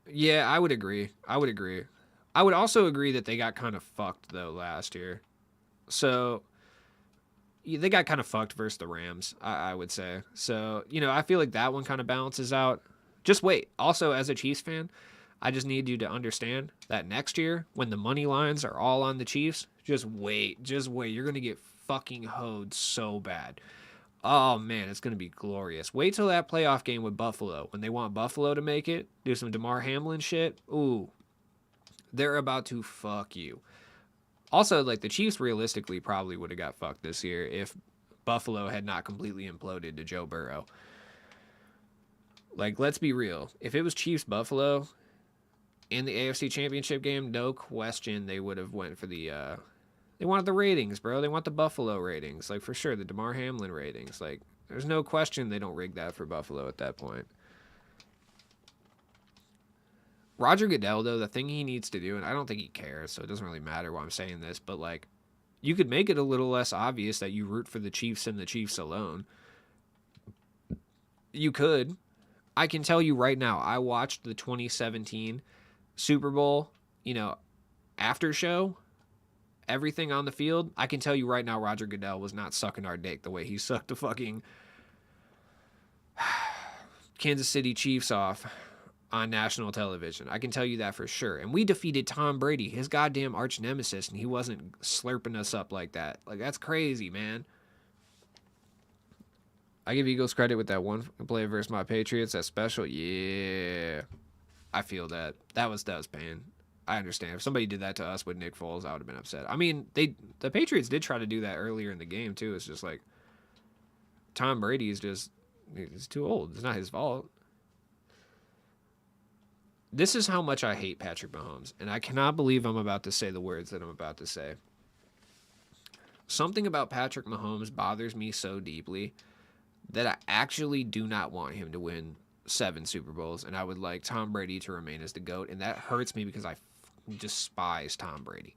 Yeah, I would agree. I would also agree that they got kind of fucked, though, last year. So, yeah, they got kind of fucked versus the Rams, I would say. So, you know, I feel like that one kind of balances out. Just wait. Also, as a Chiefs fan, I just need you to understand that next year, when the money lines are all on the Chiefs, just wait. Just wait. You're going to get fucking hoed so bad. Oh man, it's gonna be glorious. Wait till that playoff game with Buffalo when they want Buffalo to make it, do some DeMar Hamlin shit. Ooh, they're about to fuck you. Also, like the Chiefs realistically probably would have got fucked this year if Buffalo had not completely imploded to Joe Burrow. Like, let's be real. If it was Chiefs Buffalo in the AFC Championship game, no question they would have went for the they wanted the ratings, bro. They want the Buffalo ratings. Like, for sure, the DeMar Hamlin ratings. Like, there's no question they don't rig that for Buffalo at that point. Roger Goodell, though, the thing he needs to do, and I don't think he cares, so it doesn't really matter why I'm saying this, but, like, you could make it a little less obvious that you root for the Chiefs and the Chiefs alone. You could. I can tell you right now, I watched the 2017 Super Bowl, you know, after show. Everything on the field, I can tell you right now, Roger Goodell was not sucking our dick the way he sucked the fucking Kansas City Chiefs off on national television. I can tell you that for sure. And we defeated Tom Brady, his goddamn arch nemesis, and he wasn't slurping us up like that. Like, that's crazy, man. I give Eagles credit with that one play versus my Patriots. That special, yeah. I feel that. That was pain. I understand. If somebody did that to us with Nick Foles, I would have been upset. I mean, the Patriots did try to do that earlier in the game, too. It's just like, Tom Brady is just, he's too old. It's not his fault. This is how much I hate Patrick Mahomes, and I cannot believe I'm about to say the words that I'm about to say. Something about Patrick Mahomes bothers me so deeply that I actually do not want him to win 7 Super Bowls, and I would like Tom Brady to remain as the GOAT, and that hurts me because I despise Tom Brady.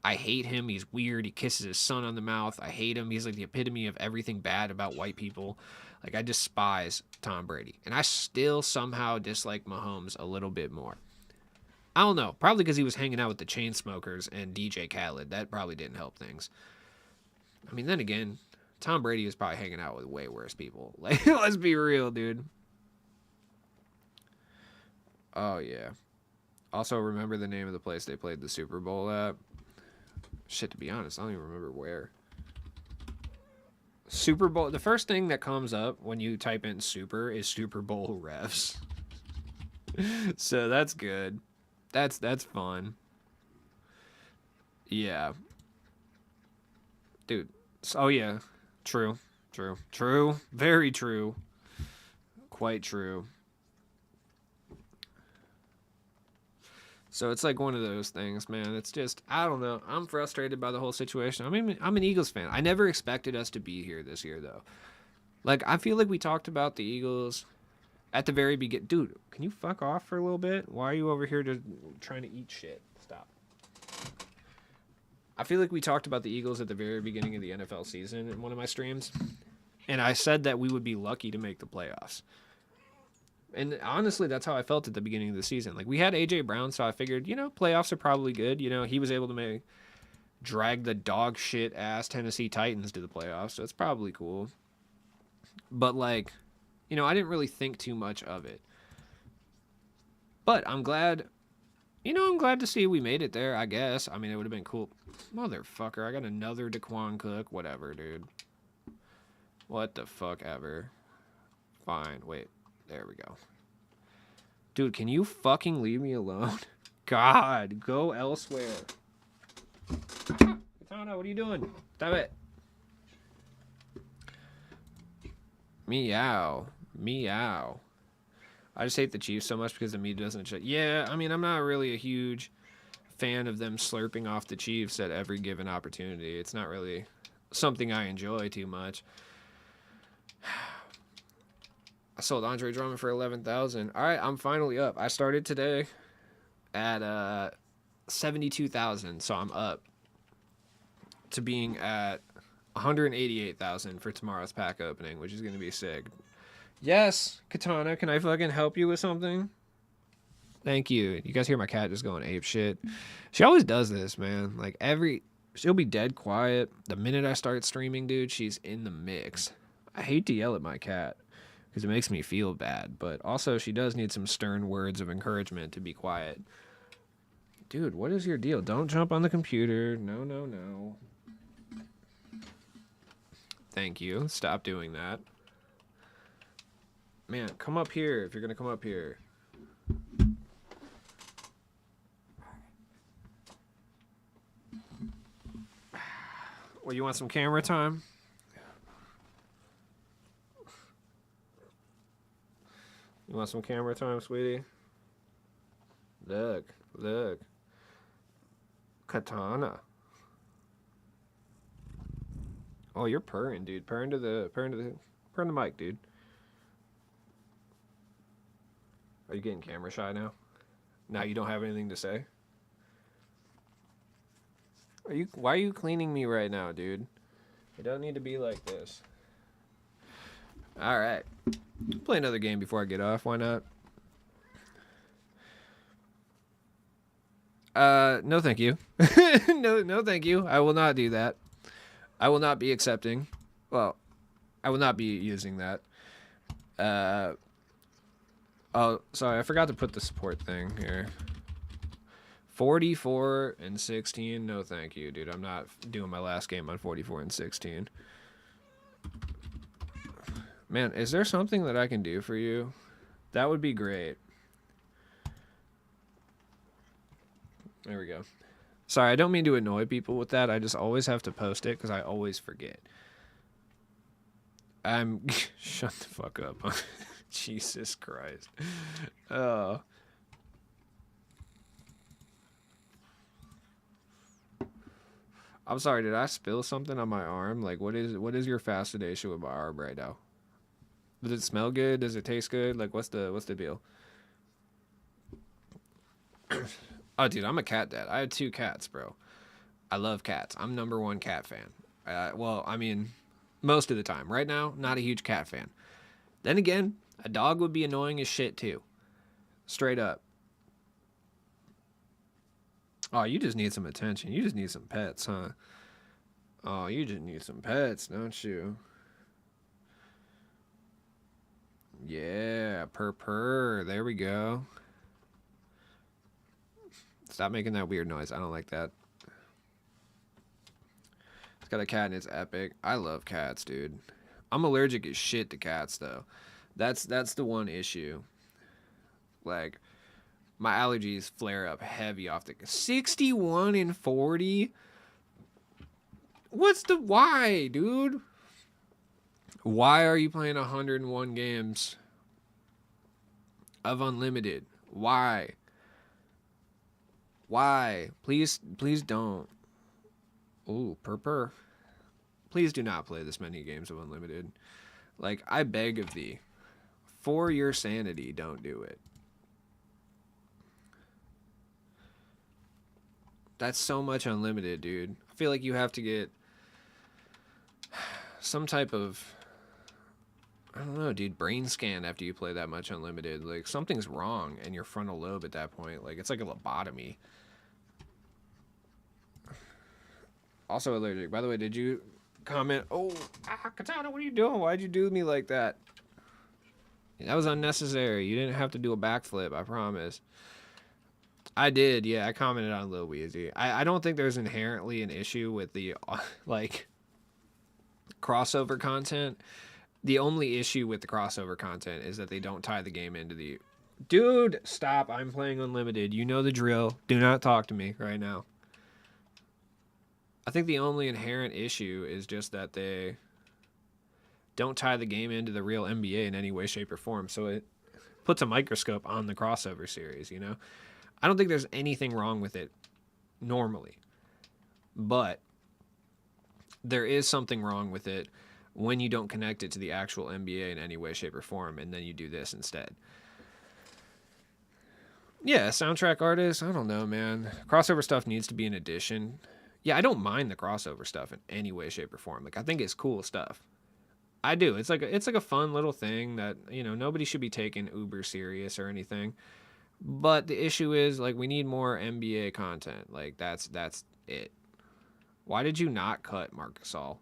I hate him. He's weird. He kisses his son on the mouth. I hate him. He's like the epitome of everything bad about white people. Like, I despise Tom Brady. And I still somehow dislike Mahomes a little bit more. I don't know. Probably because he was hanging out with the Chainsmokers and DJ Khaled. That probably didn't help things. I mean, then again, Tom Brady was probably hanging out with way worse people. Like, let's be real, dude. Oh, yeah. Also, remember the name of the place they played the Super Bowl at? Shit, to be honest, I don't even remember where. Super Bowl. The first thing that comes up when you type in Super is Super Bowl refs. So that's good. That's fun. Yeah. Dude. Oh, yeah. True. True. True. Very true. Quite true. So it's like one of those things, man. It's just, I don't know. I'm frustrated by the whole situation. I mean, I'm an Eagles fan. I never expected us to be here this year, though. Like, I feel like we talked about the Eagles at the very beginning. Dude, can you fuck off for a little bit? Why are you over here trying to eat shit? Stop. I feel like we talked about the Eagles at the very beginning of the NFL season in one of my streams. And I said that we would be lucky to make the playoffs. And honestly, that's how I felt at the beginning of the season. Like, we had A.J. Brown, so I figured, playoffs are probably good. He was able to drag the dog shit ass Tennessee Titans to the playoffs, so it's probably cool. But, like, I didn't really think too much of it. But I'm glad, I'm glad to see we made it there, I guess. I mean, it would have been cool. Motherfucker, I got another Daquan Cook. Whatever, dude. What the fuck ever. Fine, wait. There we go. Dude, can you fucking leave me alone? God, go elsewhere. Katana, what are you doing? Stop it. Meow. Meow. I just hate the Chiefs so much because the media doesn't shut. Yeah, I mean, I'm not really a huge fan of them slurping off the Chiefs at every given opportunity. It's not really something I enjoy too much. I sold Andre Drummond for $11,000. All right, I'm finally up. I started today at 72,000, so I'm up to being at 188,000 for tomorrow's pack opening, which is going to be sick. Yes, Katana, can I fucking help you with something? Thank you. You guys hear my cat just going ape shit? She always does this, man. Like, she'll be dead quiet. The minute I start streaming, dude, she's in the mix. I hate to yell at my cat because it makes me feel bad, but also she does need some stern words of encouragement to be quiet. Dude, what is your deal? Don't jump on the computer. No, no, no. Thank you. Stop doing that. Man, come up here if you're going to come up here. Well, you want some camera time? You want some camera time, sweetie? Look. Katana. Oh, you're purring, dude. Purring the mic, dude. Are you getting camera shy now? Now you don't have anything to say? Why are you cleaning me right now, dude? It doesn't need to be like this. All right. Play another game before I get off. Why not? No, thank you. no, thank you. I will not do that. I will not be accepting. Well, I will not be using that. Oh, sorry. I forgot to put the support thing here. 44 and 16. No, thank you, dude. I'm not doing my last game on 44 and 16. Man, is there something that I can do for you? That would be great. There we go. Sorry, I don't mean to annoy people with that. I just always have to post it because I always forget. Shut the fuck up. Jesus Christ. Oh. I'm sorry, did I spill something on my arm? Like, what is your fascination with my arm right now? Does it smell good? Does it taste good? Like, what's the deal? Oh, dude, I'm a cat dad. I had 2 cats, bro. I love cats. I'm #1 cat fan. Well, I mean, most of the time. Right now, not a huge cat fan. Then again, a dog would be annoying as shit, too. Straight up. Oh, you just need some attention. You just need some pets, huh? Oh, you just need some pets, don't you? Yeah, purr. There we go. Stop making that weird noise. I don't like that. It's got a cat and it's epic. I love cats, dude. I'm allergic as shit to cats, though. That's the one issue. Like, my allergies flare up heavy off the 61 and 40. Why, dude? Why are you playing 101 games of unlimited? Why? Why? Please don't. Ooh, purr. Please do not play this many games of unlimited. Like, I beg of thee. For your sanity, don't do it. That's so much unlimited, dude. I feel like you have to get some type of, I don't know, dude, brain scan after you play that much unlimited. Like, something's wrong in your frontal lobe at that point. Like, it's like a lobotomy. Also allergic. By the way, did you comment? Oh, Katana, what are you doing? Why'd you do me like that? That was unnecessary. You didn't have to do a backflip, I promise. I did, yeah. I commented on Lil Weezy. I don't think there's inherently an issue with the, like, crossover content. The only issue with the crossover content is that they don't tie the game into the... Dude, stop. I'm playing Unlimited. You know the drill. Do not talk to me right now. I think the only inherent issue is just that they don't tie the game into the real NBA in any way, shape, or form. So it puts a microscope on the crossover series, you know? I don't think there's anything wrong with it normally. But there is something wrong with it when you don't connect it to the actual NBA in any way, shape, or form, and then you do this instead. Yeah, soundtrack artists, I don't know, man. Crossover stuff needs to be an addition. Yeah, I don't mind the crossover stuff in any way, shape, or form. Like, I think it's cool stuff. I do. It's like a fun little thing that, you know, nobody should be taken uber serious or anything. But the issue is, like, we need more NBA content. Like, that's it. Why did you not cut Marc Gasol?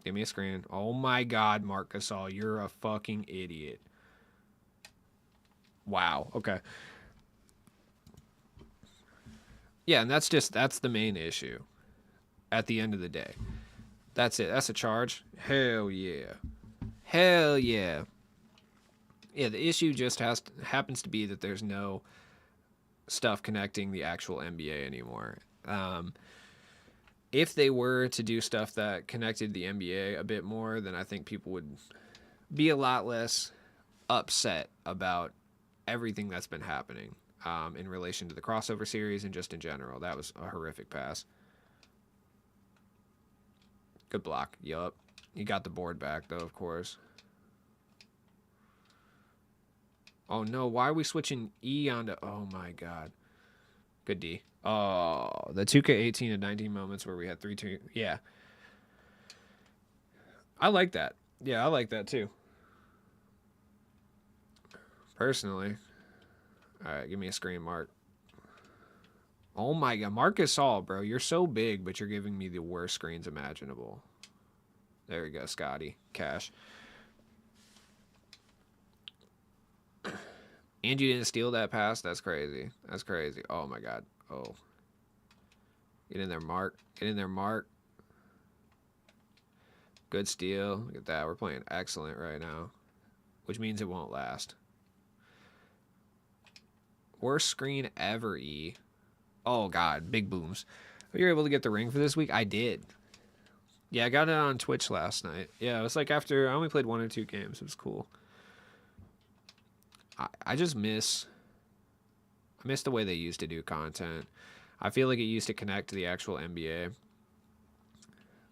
Give me a screen. Oh my God, Marc Gasol, you're a fucking idiot. Wow. Okay. Yeah, and that's the main issue. At the end of the day, that's it. That's a charge. Hell yeah. Hell yeah. Yeah, the issue just happens to be that there's no stuff connecting the actual NBA anymore. If they were to do stuff that connected the NBA a bit more, then I think people would be a lot less upset about everything that's been happening in relation to the crossover series and just in general. That was a horrific pass. Good block. Yup. You got the board back, though, of course. Oh, no. Why are we switching E onto... Oh, my God. Good D. Oh, the 2K18 and 19 moments where we had 3-2. Yeah. I like that. Yeah, I like that, too. Personally. All right, give me a screen, Mark. Oh, my God. Marc Gasol, bro. You're so big, but you're giving me the worst screens imaginable. There we go, Scotty. Cash. And you didn't steal that pass? That's crazy. That's crazy. Oh, my God. Oh. Get in there, Mark. Get in there, Mark. Good steal. Look at that. We're playing excellent right now. Which means it won't last. Worst screen ever, E. Oh, God. Big booms. You were able to get the ring for this week? I did. Yeah, I got it on Twitch last night. Yeah, it was like after... I only played 1 or 2 games. It was cool. I just miss... I miss the way they used to do content. I feel like it used to connect to the actual NBA.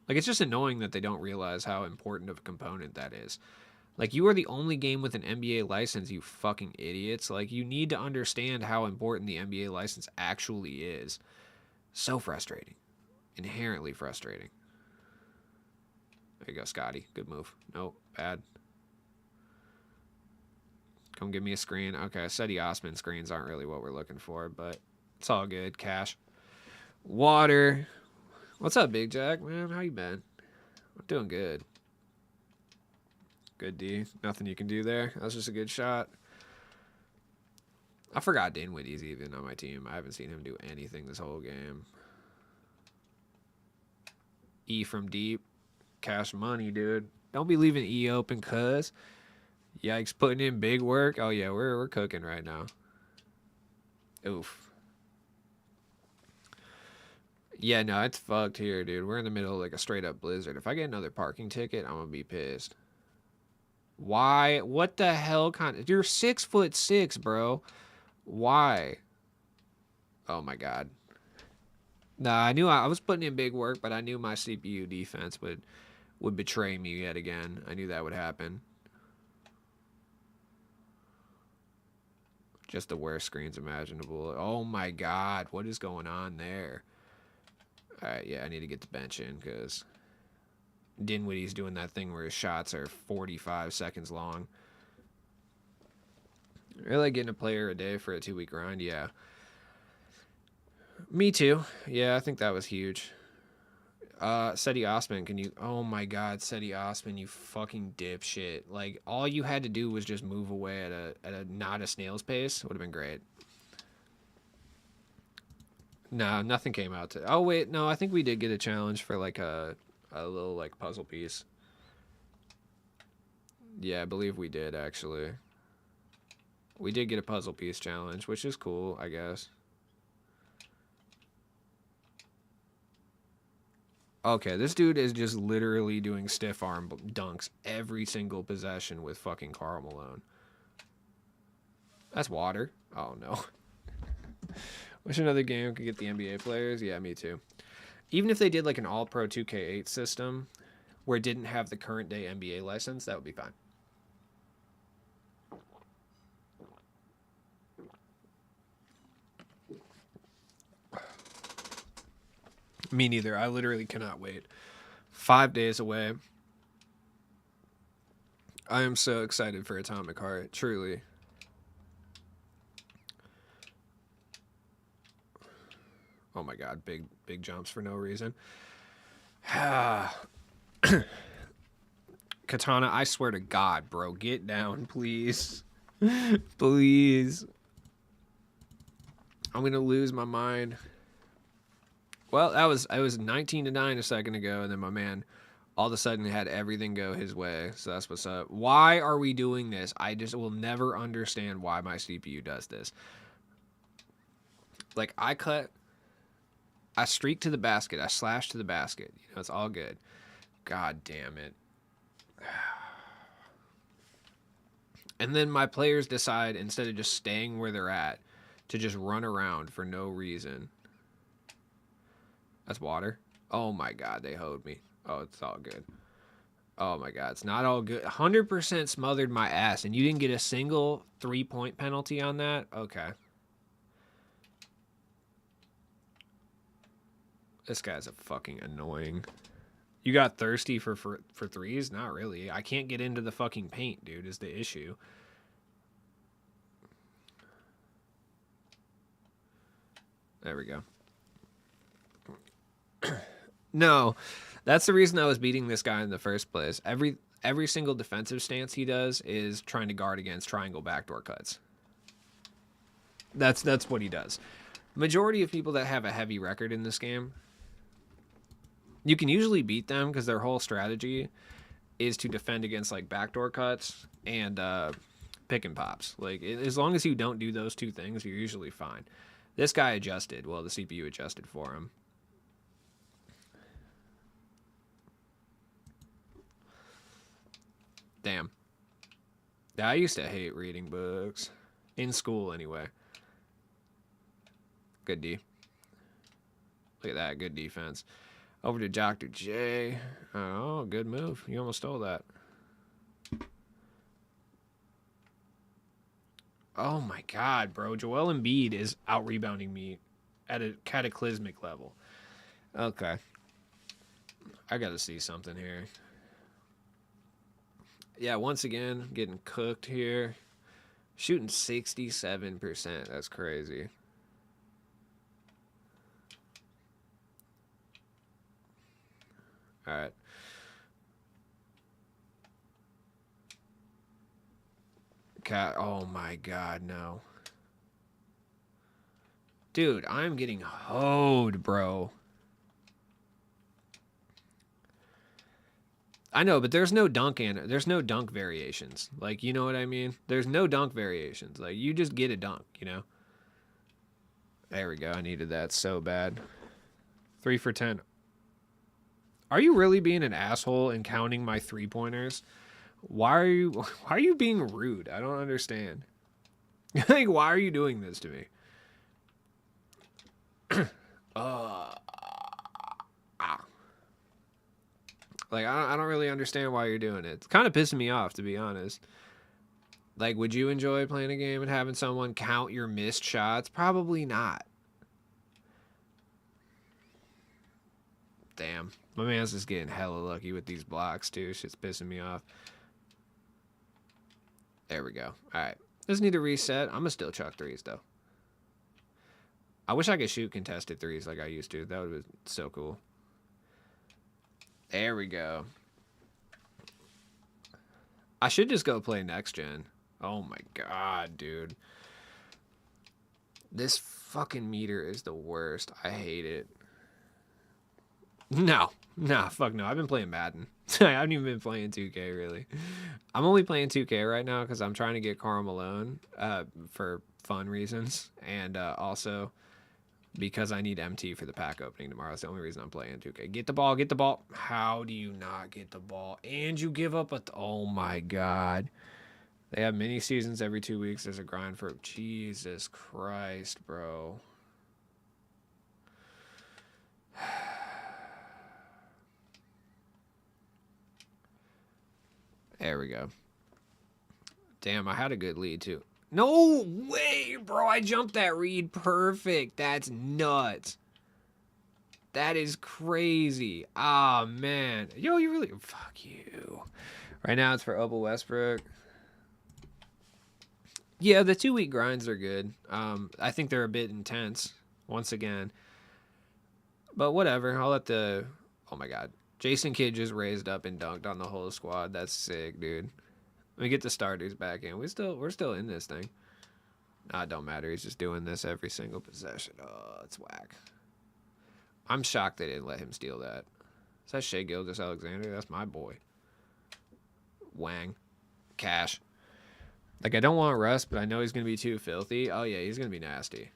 Like, it's just annoying that they don't realize how important of a component that is. Like, you are the only game with an NBA license, you fucking idiots. Like, you need to understand how important the NBA license actually is. So frustrating. Inherently frustrating. There you go, Scotty. Good move. Nope, bad. Come give me a screen. Okay, Cedi Osman screens aren't really what we're looking for, but it's all good. Cash. Water. What's up, Big Jack, man? How you been? I'm doing good. Good D. Nothing you can do there. That was just a good shot. I forgot Dinwiddie's even on my team. I haven't seen him do anything this whole game. E from deep. Cash money, dude. Don't be leaving E open, cuz. Yikes, putting in big work. Oh, yeah, we're cooking right now. Oof. Yeah, no, it's fucked here, dude. We're in the middle of like a straight up blizzard. If I get another parking ticket, I'm gonna be pissed. Why? What the hell kind of... You're 6'6", bro. Why? Oh my god. Nah, I knew I was putting in big work, but I knew my CPU defense would betray me yet again. I knew that would happen. Just the worst screens imaginable. Oh my god, what is going on there? Alright, yeah, I need to get the bench in, because Dinwiddie's doing that thing where his shots are 45 seconds long. Really like getting a player a day for a 2-week grind? Yeah. Me too. Yeah, I think that was huge. Seti Osman, can you... Oh my god, Seti Osman, you fucking dipshit. Like, all you had to do was just move away at a not a snail's pace. Would have been great. No, nothing came out to... Oh, wait, no, I think we did get a challenge for, like, a little, like, puzzle piece. Yeah, I believe we did, actually. We did get a puzzle piece challenge, which is cool, I guess. Okay, this dude is just literally doing stiff arm dunks every single possession with fucking Karl Malone. That's water. Oh, no. Wish another game could get the NBA players. Yeah, me too. Even if they did like an All-Pro 2K8 system where it didn't have the current day NBA license, that would be fine. Me neither. I literally cannot wait. 5 days away. I am so excited for Atomic Heart. Truly. Oh my god, big jumps for no reason. Katana, I swear to God, bro, get down, please. Please. I'm gonna lose my mind. Well, I was 19-9 a second ago, and then my man all of a sudden had everything go his way. So that's what's up. Why are we doing this? I just will never understand why my CPU does this. Like, I streak to the basket. I slash to the basket. You know, it's all good. God damn it. And then my players decide, instead of just staying where they're at, to just run around for no reason. That's water. Oh my god, they hoed me. Oh, it's all good. Oh my god, it's not all good. 100% smothered my ass, and you didn't get a single 3-point penalty on that? Okay. This guy's a fucking annoying. You got thirsty for threes? Not really. I can't get into the fucking paint, dude, is the issue. There we go. No, that's the reason I was beating this guy in the first place. Every single defensive stance he does is trying to guard against triangle backdoor cuts. That's what he does. Majority of people that have a heavy record in this game, you can usually beat them because their whole strategy is to defend against like backdoor cuts and pick and pops. Like, as long as you don't do those two things, you're usually fine. This guy adjusted. Well, the CPU adjusted for him. Damn. I used to hate reading books. In school, anyway. Good D. Look at that. Good defense. Over to Dr. J. Oh, good move. You almost stole that. Oh my god, bro. Joel Embiid is out-rebounding me at a cataclysmic level. Okay. I gotta see something here. Yeah, once again, getting cooked here. Shooting 67%. That's crazy. All right. Cat. Oh my god, no. Dude, I'm getting hoed, bro. I know, but there's no dunk variations. Like, you know what I mean? There's no dunk variations. Like, you just get a dunk, you know? There we go. I needed that so bad. 3 for 10. Are you really being an asshole and counting my 3-pointers? Why are you being rude? I don't understand. Like, why are you doing this to me? Like, I don't really understand why you're doing it. It's kind of pissing me off, to be honest. Like, would you enjoy playing a game and having someone count your missed shots? Probably not. Damn. My man's just getting hella lucky with these blocks, too. Shit's pissing me off. There we go. All right. Just need to reset. I'm going to still chuck threes, though. I wish I could shoot contested threes like I used to. That would have been so cool. There we go. I should just go play next gen. Oh my god, dude. This fucking meter is the worst. I hate it. No. Nah, fuck no. I've been playing Madden. I haven't even been playing 2K, really. I'm only playing 2K right now because I'm trying to get Karl Malone for fun reasons. And also because I need MT for the pack opening tomorrow. That's the only reason I'm playing 2K. Get the ball, get the ball. How do you not get the ball? And you give up a... oh, my God. They have mini seasons every 2 weeks. There's a grind for... Jesus Christ, bro. There we go. Damn, I had a good lead, too. No way, bro. I jumped that read perfect. That's nuts. That is crazy. Ah, man. Yo, you really... fuck you. Right now, it's for Opal Westbrook. Yeah, the 2-week grinds are good. I think they're a bit intense, once again. But whatever. I'll let the... oh, my God. Jason Kidd just raised up and dunked on the whole squad. That's sick, dude. Let me get the starters back in. We're still in this thing. Nah, it don't matter. He's just doing this every single possession. Oh, it's whack. I'm shocked they didn't let him steal that. Is that Shea Gilgeous-Alexander? That's my boy. Wang. Cash. Like, I don't want Russ, but I know he's going to be too filthy. Oh, yeah, he's going to be nasty.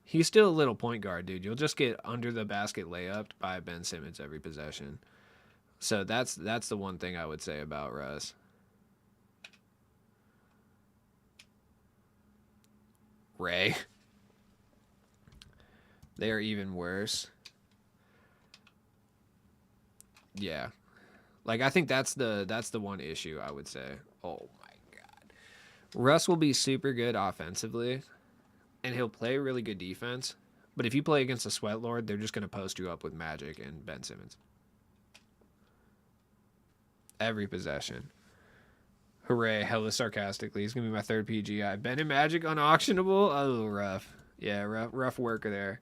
He's still a little point guard, dude. You'll just get under the basket layup by Ben Simmons every possession. So that's the one thing I would say about Russ. Ray. They are even worse. Yeah. Like, I think that's the one issue I would say. Oh my God. Russ will be super good offensively, and he'll play really good defense. But if you play against a sweat lord, they're just going to post you up with Magic and Ben Simmons. Every possession. Hooray, hella sarcastically. He's going to be my third PGI. Ben and Magic unauctionable? Oh, rough. Yeah, rough worker there.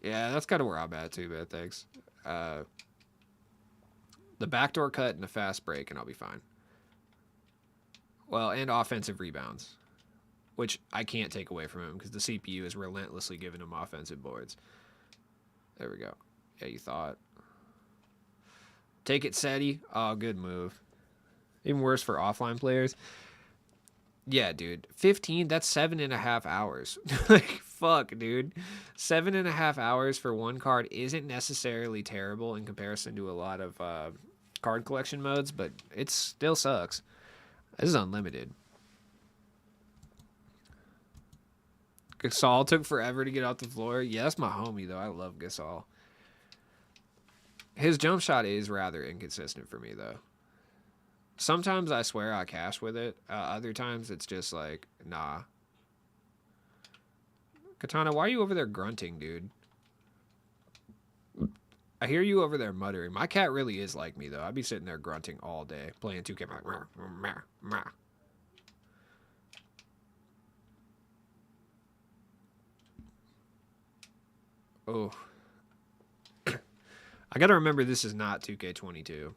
Yeah, that's kind of where I'm at too, man. Thanks. The backdoor cut and a fast break, and I'll be fine. Well, and offensive rebounds, which I can't take away from him because the CPU is relentlessly giving him offensive boards. There we go. Yeah, you thought. Take it, Seti. Oh, good move. Even worse for offline players. Yeah, dude. 15, that's 7.5 hours. Like, fuck, dude. 7.5 hours for one card isn't necessarily terrible in comparison to a lot of card collection modes, but it still sucks. This is unlimited. Gasol took forever to get off the floor. Yeah, that's my homie, though. I love Gasol. His jump shot is rather inconsistent for me, though. Sometimes I swear I cash with it. Other times it's just like, nah. Katana, why are you over there grunting, dude? I hear you over there muttering. My cat really is like me, though. I'd be sitting there grunting all day, playing 2K. Like, oh. I gotta remember this is not 2K22.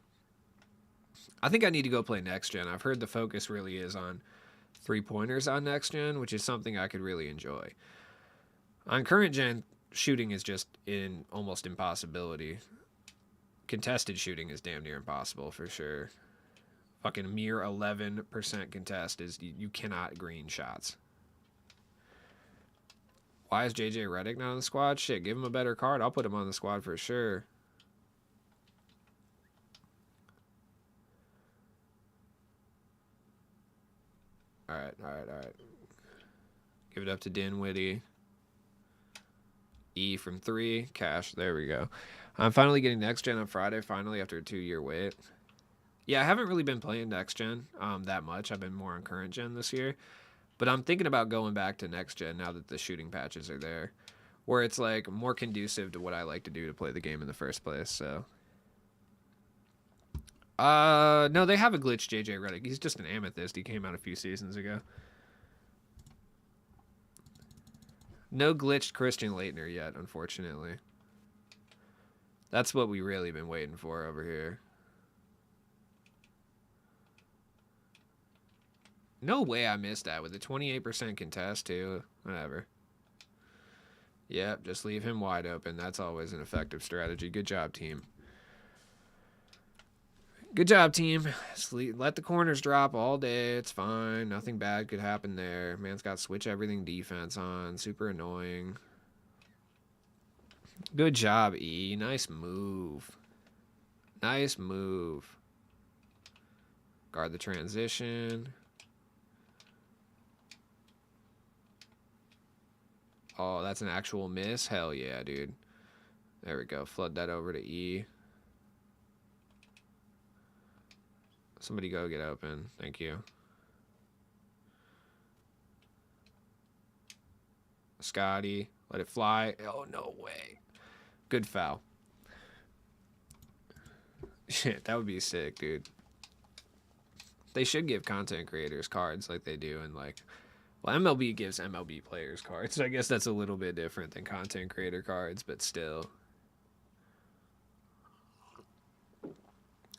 I think I need to go play next gen. I've heard the focus really is on 3-pointers on next gen, which is something I could really enjoy. On current gen, shooting is just in almost impossibility. Contested shooting is damn near impossible for sure. Fucking mere 11% contest is you cannot green shots. Why is JJ Redick not on the squad? Shit, give him a better card. I'll put him on the squad for sure. All right. Give it up to Dinwiddie. E from 3. Cash. There we go. I'm finally getting next gen on Friday, finally, after a 2-year wait. Yeah, I haven't really been playing next gen that much. I've been more on current gen this year. But I'm thinking about going back to next gen now that the shooting patches are there, where it's like more conducive to what I like to do to play the game in the first place. So, no, they have a glitch JJ Redick. He's just an amethyst. He came out a few seasons ago. No glitched Christian Laettner yet, unfortunately. That's what we really been waiting for over here. No way I missed that with a 28% contest, too. Whatever. Yep, just leave him wide open. That's always an effective strategy. Good job, team. Good job, team. Let the corners drop all day. It's fine. Nothing bad could happen there. Man's got switch everything defense on. Super annoying. Good job, E. Nice move. Nice move. Guard the transition. Oh, that's an actual miss? Hell yeah, dude. There we go. Flood that over to E. Somebody go get open. Thank you. Scotty. Let it fly. Oh, no way. Good foul. Shit, that would be sick, dude. They should give content creators cards like they do in, like... Well, MLB gives MLB players cards. So I guess that's a little bit different than content creator cards, but still.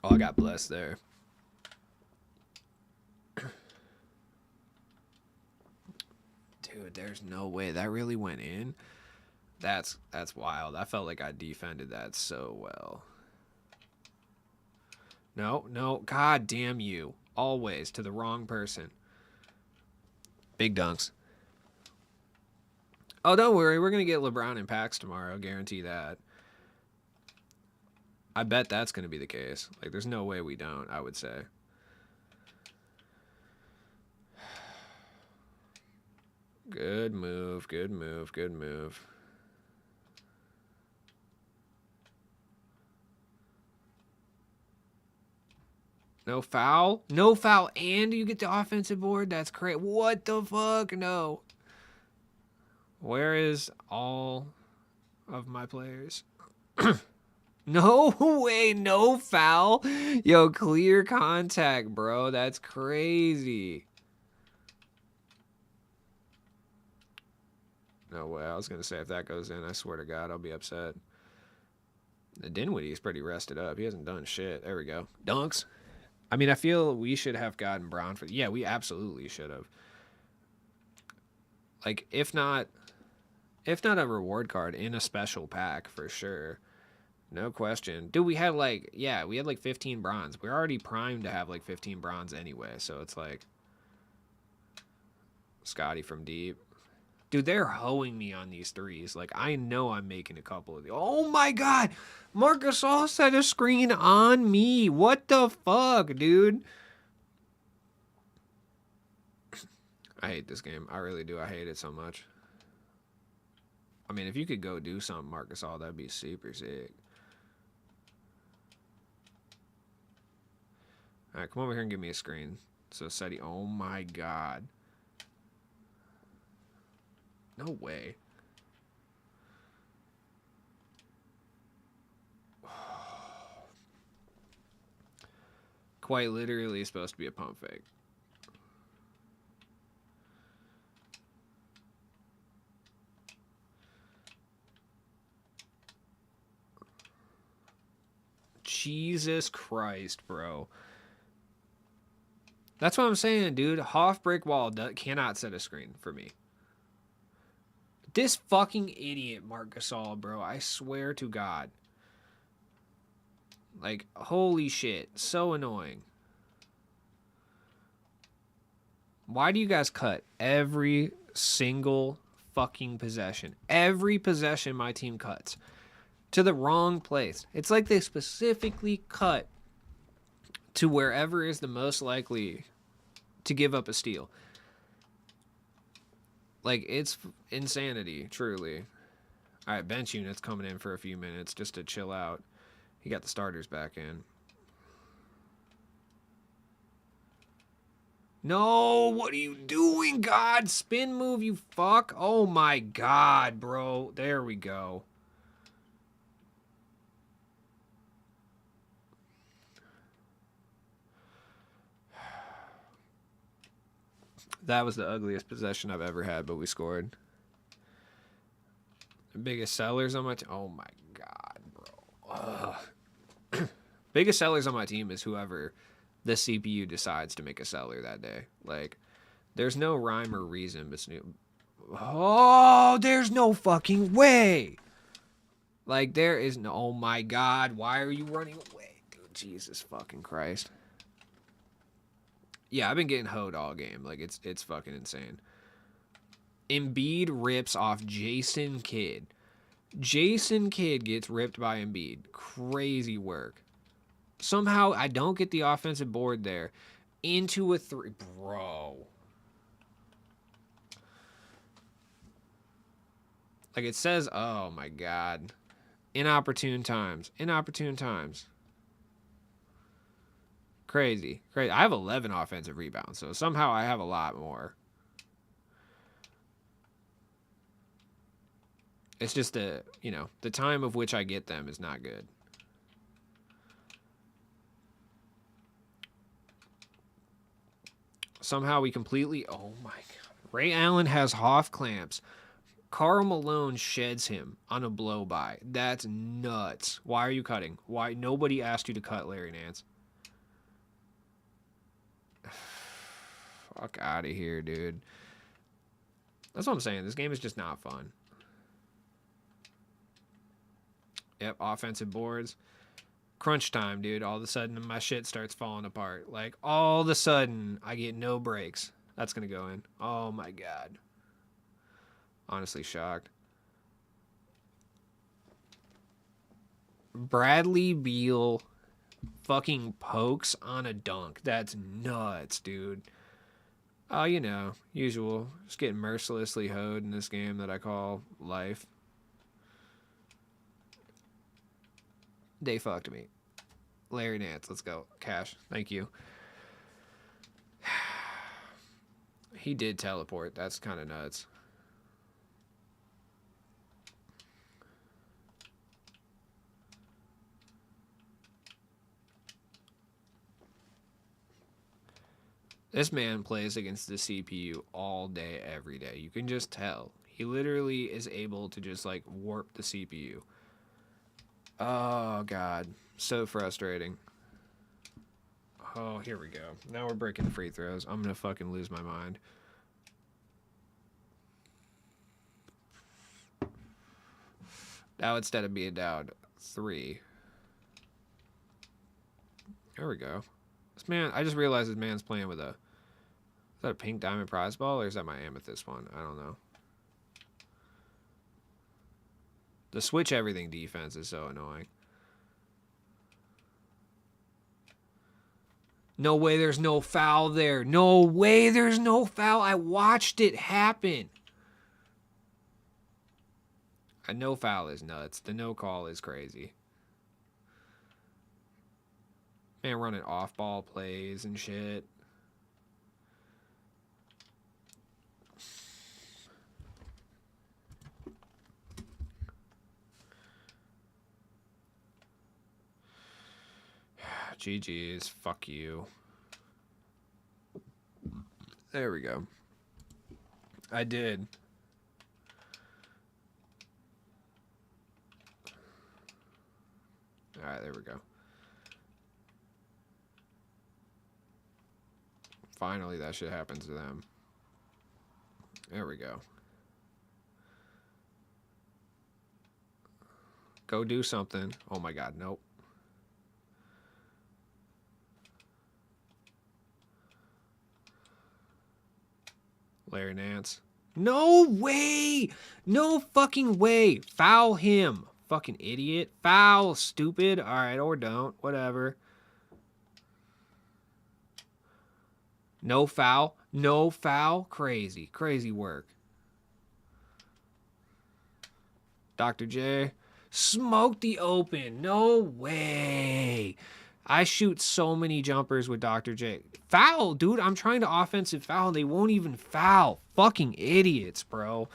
Oh, I got blessed there. Dude, there's no way. That really went in? That's wild. I felt like I defended that so well. No. God damn you. Always to the wrong person. Big dunks. Oh, don't worry. We're going to get LeBron in packs tomorrow. Guarantee that. I bet that's going to be the case. Like, there's no way we don't, I would say. Good move. Good move. Good move. No foul? No foul, and you get the offensive board? That's great. What the fuck? No. Where is all of my players? No way, no foul? Yo, clear contact, bro. That's crazy. No way. I was going to say, if that goes in, I swear to God, I'll be upset. The Dinwiddie's pretty rested up. He hasn't done shit. There we go. Dunks. I mean, I feel we should have gotten Braun for... Yeah, we absolutely should have. Like, if not a reward card in a special pack, for sure. No question. Dude, we had like 15 bronze. We're already primed to have like 15 bronze anyway, so it's like... Scotty from deep. Dude, they're hoeing me on these threes. Like, I know I'm making a couple of these. Oh my God! Marc Gasol set a screen on me. What the fuck, dude? I hate this game. I really do. I hate it so much. I mean, if you could go do something, Marc Gasol, that'd be super sick. All right, come over here and give me a screen. So, Seti, oh my God. No way. Quite literally supposed to be a pump fake. Jesus Christ, bro. That's what I'm saying, dude. Hoff brick wall cannot set a screen for me. This fucking idiot, Marc Gasol, bro. I swear to God. Like, holy shit. So annoying. Why do you guys cut every single fucking possession. Every possession my team cuts to the wrong place. It's like they specifically cut to wherever is the most likely to give up a steal. Like, it's insanity, truly. All right, bench unit's coming in for a few minutes just to chill out. He got the starters back in. No, what are you doing, God? Spin move, you fuck. Oh my God, bro. There we go. That was the ugliest possession I've ever had, but we scored. The biggest sellers on my team. Oh my God, bro. Biggest sellers on my team is whoever the CPU decides to make a seller that day. Like, there's no rhyme or reason. Oh, there's no fucking way. Like, there is no. Oh my God, why are you running away? Dude, Jesus fucking Christ. Yeah, I've been getting hoed all game. Like, it's fucking insane. Embiid rips off Jason Kidd. Jason Kidd gets ripped by Embiid. Crazy work. Somehow, I don't get the offensive board there. Into a three. Bro. Like, it says, oh my God. Inopportune times. Inopportune times. Crazy. Crazy. I have 11 offensive rebounds, so somehow I have a lot more. It's just the time of which I get them is not good. Somehow we completely... Oh my God. Ray Allen has Hoff clamps. Karl Malone sheds him on a blow-by. That's nuts. Why are you cutting? Why? Nobody asked you to cut Larry Nance. Fuck out of here, dude. That's what I'm saying. This game is just not fun. Yep, offensive boards. Crunch time, dude. All of a sudden, my shit starts falling apart. Like, all of a sudden, I get no breaks. That's going to go in. Oh, my God. Honestly shocked. Bradley Beal fucking pokes on a dunk. That's nuts, dude. Oh, usual. Just getting mercilessly hoed in this game that I call life. They fucked me. Larry Nance, let's go. Cash, thank you. He did teleport. That's kind of nuts. This man plays against the CPU all day, every day. You can just tell. He literally is able to just, like, warp the CPU. Oh, God. So frustrating. Oh, here we go. Now we're breaking free throws. I'm going to fucking lose my mind. Now instead of being down 3. There we go. This man, I just realized this man's playing with is that a pink diamond prize ball or is that my amethyst one? I don't know. The switch everything defense is so annoying. No way there's no foul there. No way there's no foul. I watched it happen. A no foul is nuts. The no call is crazy. Man running off-ball plays and shit. GG's. Fuck you. There we go. I did. Alright, there we go. Finally, that shit happens to them. There we go. Go do something. Oh my God, nope. Larry Nance. No way. No fucking way. Foul him. Fucking idiot. Foul, stupid. All right, or don't. Whatever. No foul. No foul. Crazy. Crazy work. Dr. J. Smoke the open. No way. I shoot so many jumpers with Dr. J. Foul, dude. I'm trying to offensive foul. They won't even foul. Fucking idiots, bro.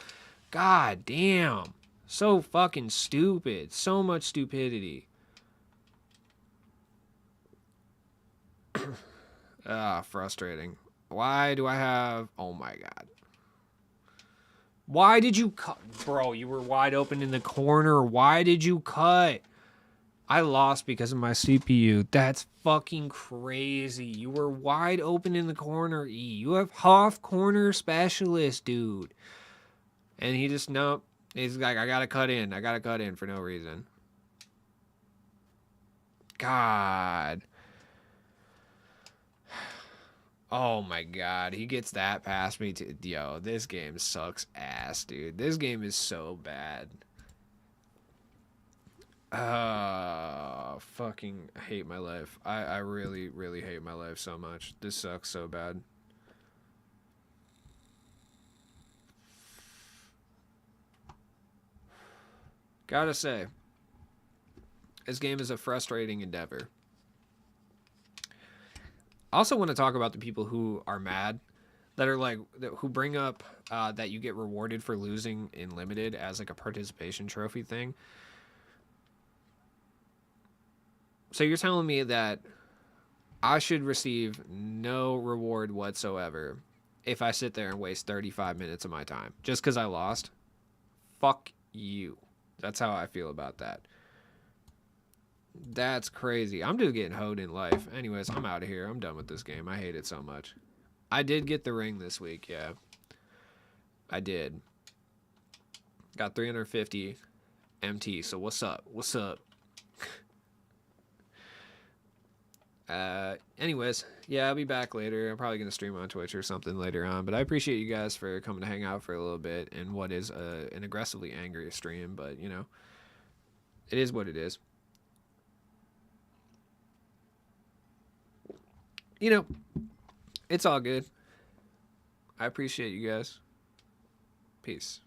God damn. So fucking stupid. So much stupidity. Frustrating. Why do I have... Oh my god. Why did you cut? Bro, you were wide open in the corner. Why did you cut? I lost because of my CPU. That's fucking crazy. You were wide open in the corner, E. You have half corner specialist, dude. And he just, nope. He's like, I gotta cut in. I gotta cut in for no reason. God. Oh my god. He gets that past me. Yo, this game sucks ass, dude. This game is so bad. Fucking hate my life. I really, really hate my life so much. This sucks so bad. Gotta say, this game is a frustrating endeavor. I also want to talk about the people who are mad, that are like, who bring up that you get rewarded for losing in limited as like a participation trophy thing. So you're telling me that I should receive no reward whatsoever if I sit there and waste 35 minutes of my time just because I lost? Fuck you. That's how I feel about that. That's crazy. I'm just getting hoed in life. Anyways, I'm out of here. I'm done with this game. I hate it so much. I did get the ring this week, yeah. I did. Got 350 MT, so what's up? What's up? Anyways, yeah, I'll be back later. I'm probably going to stream on Twitch or something later on, but I appreciate you guys for coming to hang out for a little bit in what is an aggressively angry stream, but, you know, it is what it is. You know, it's all good. I appreciate you guys. Peace.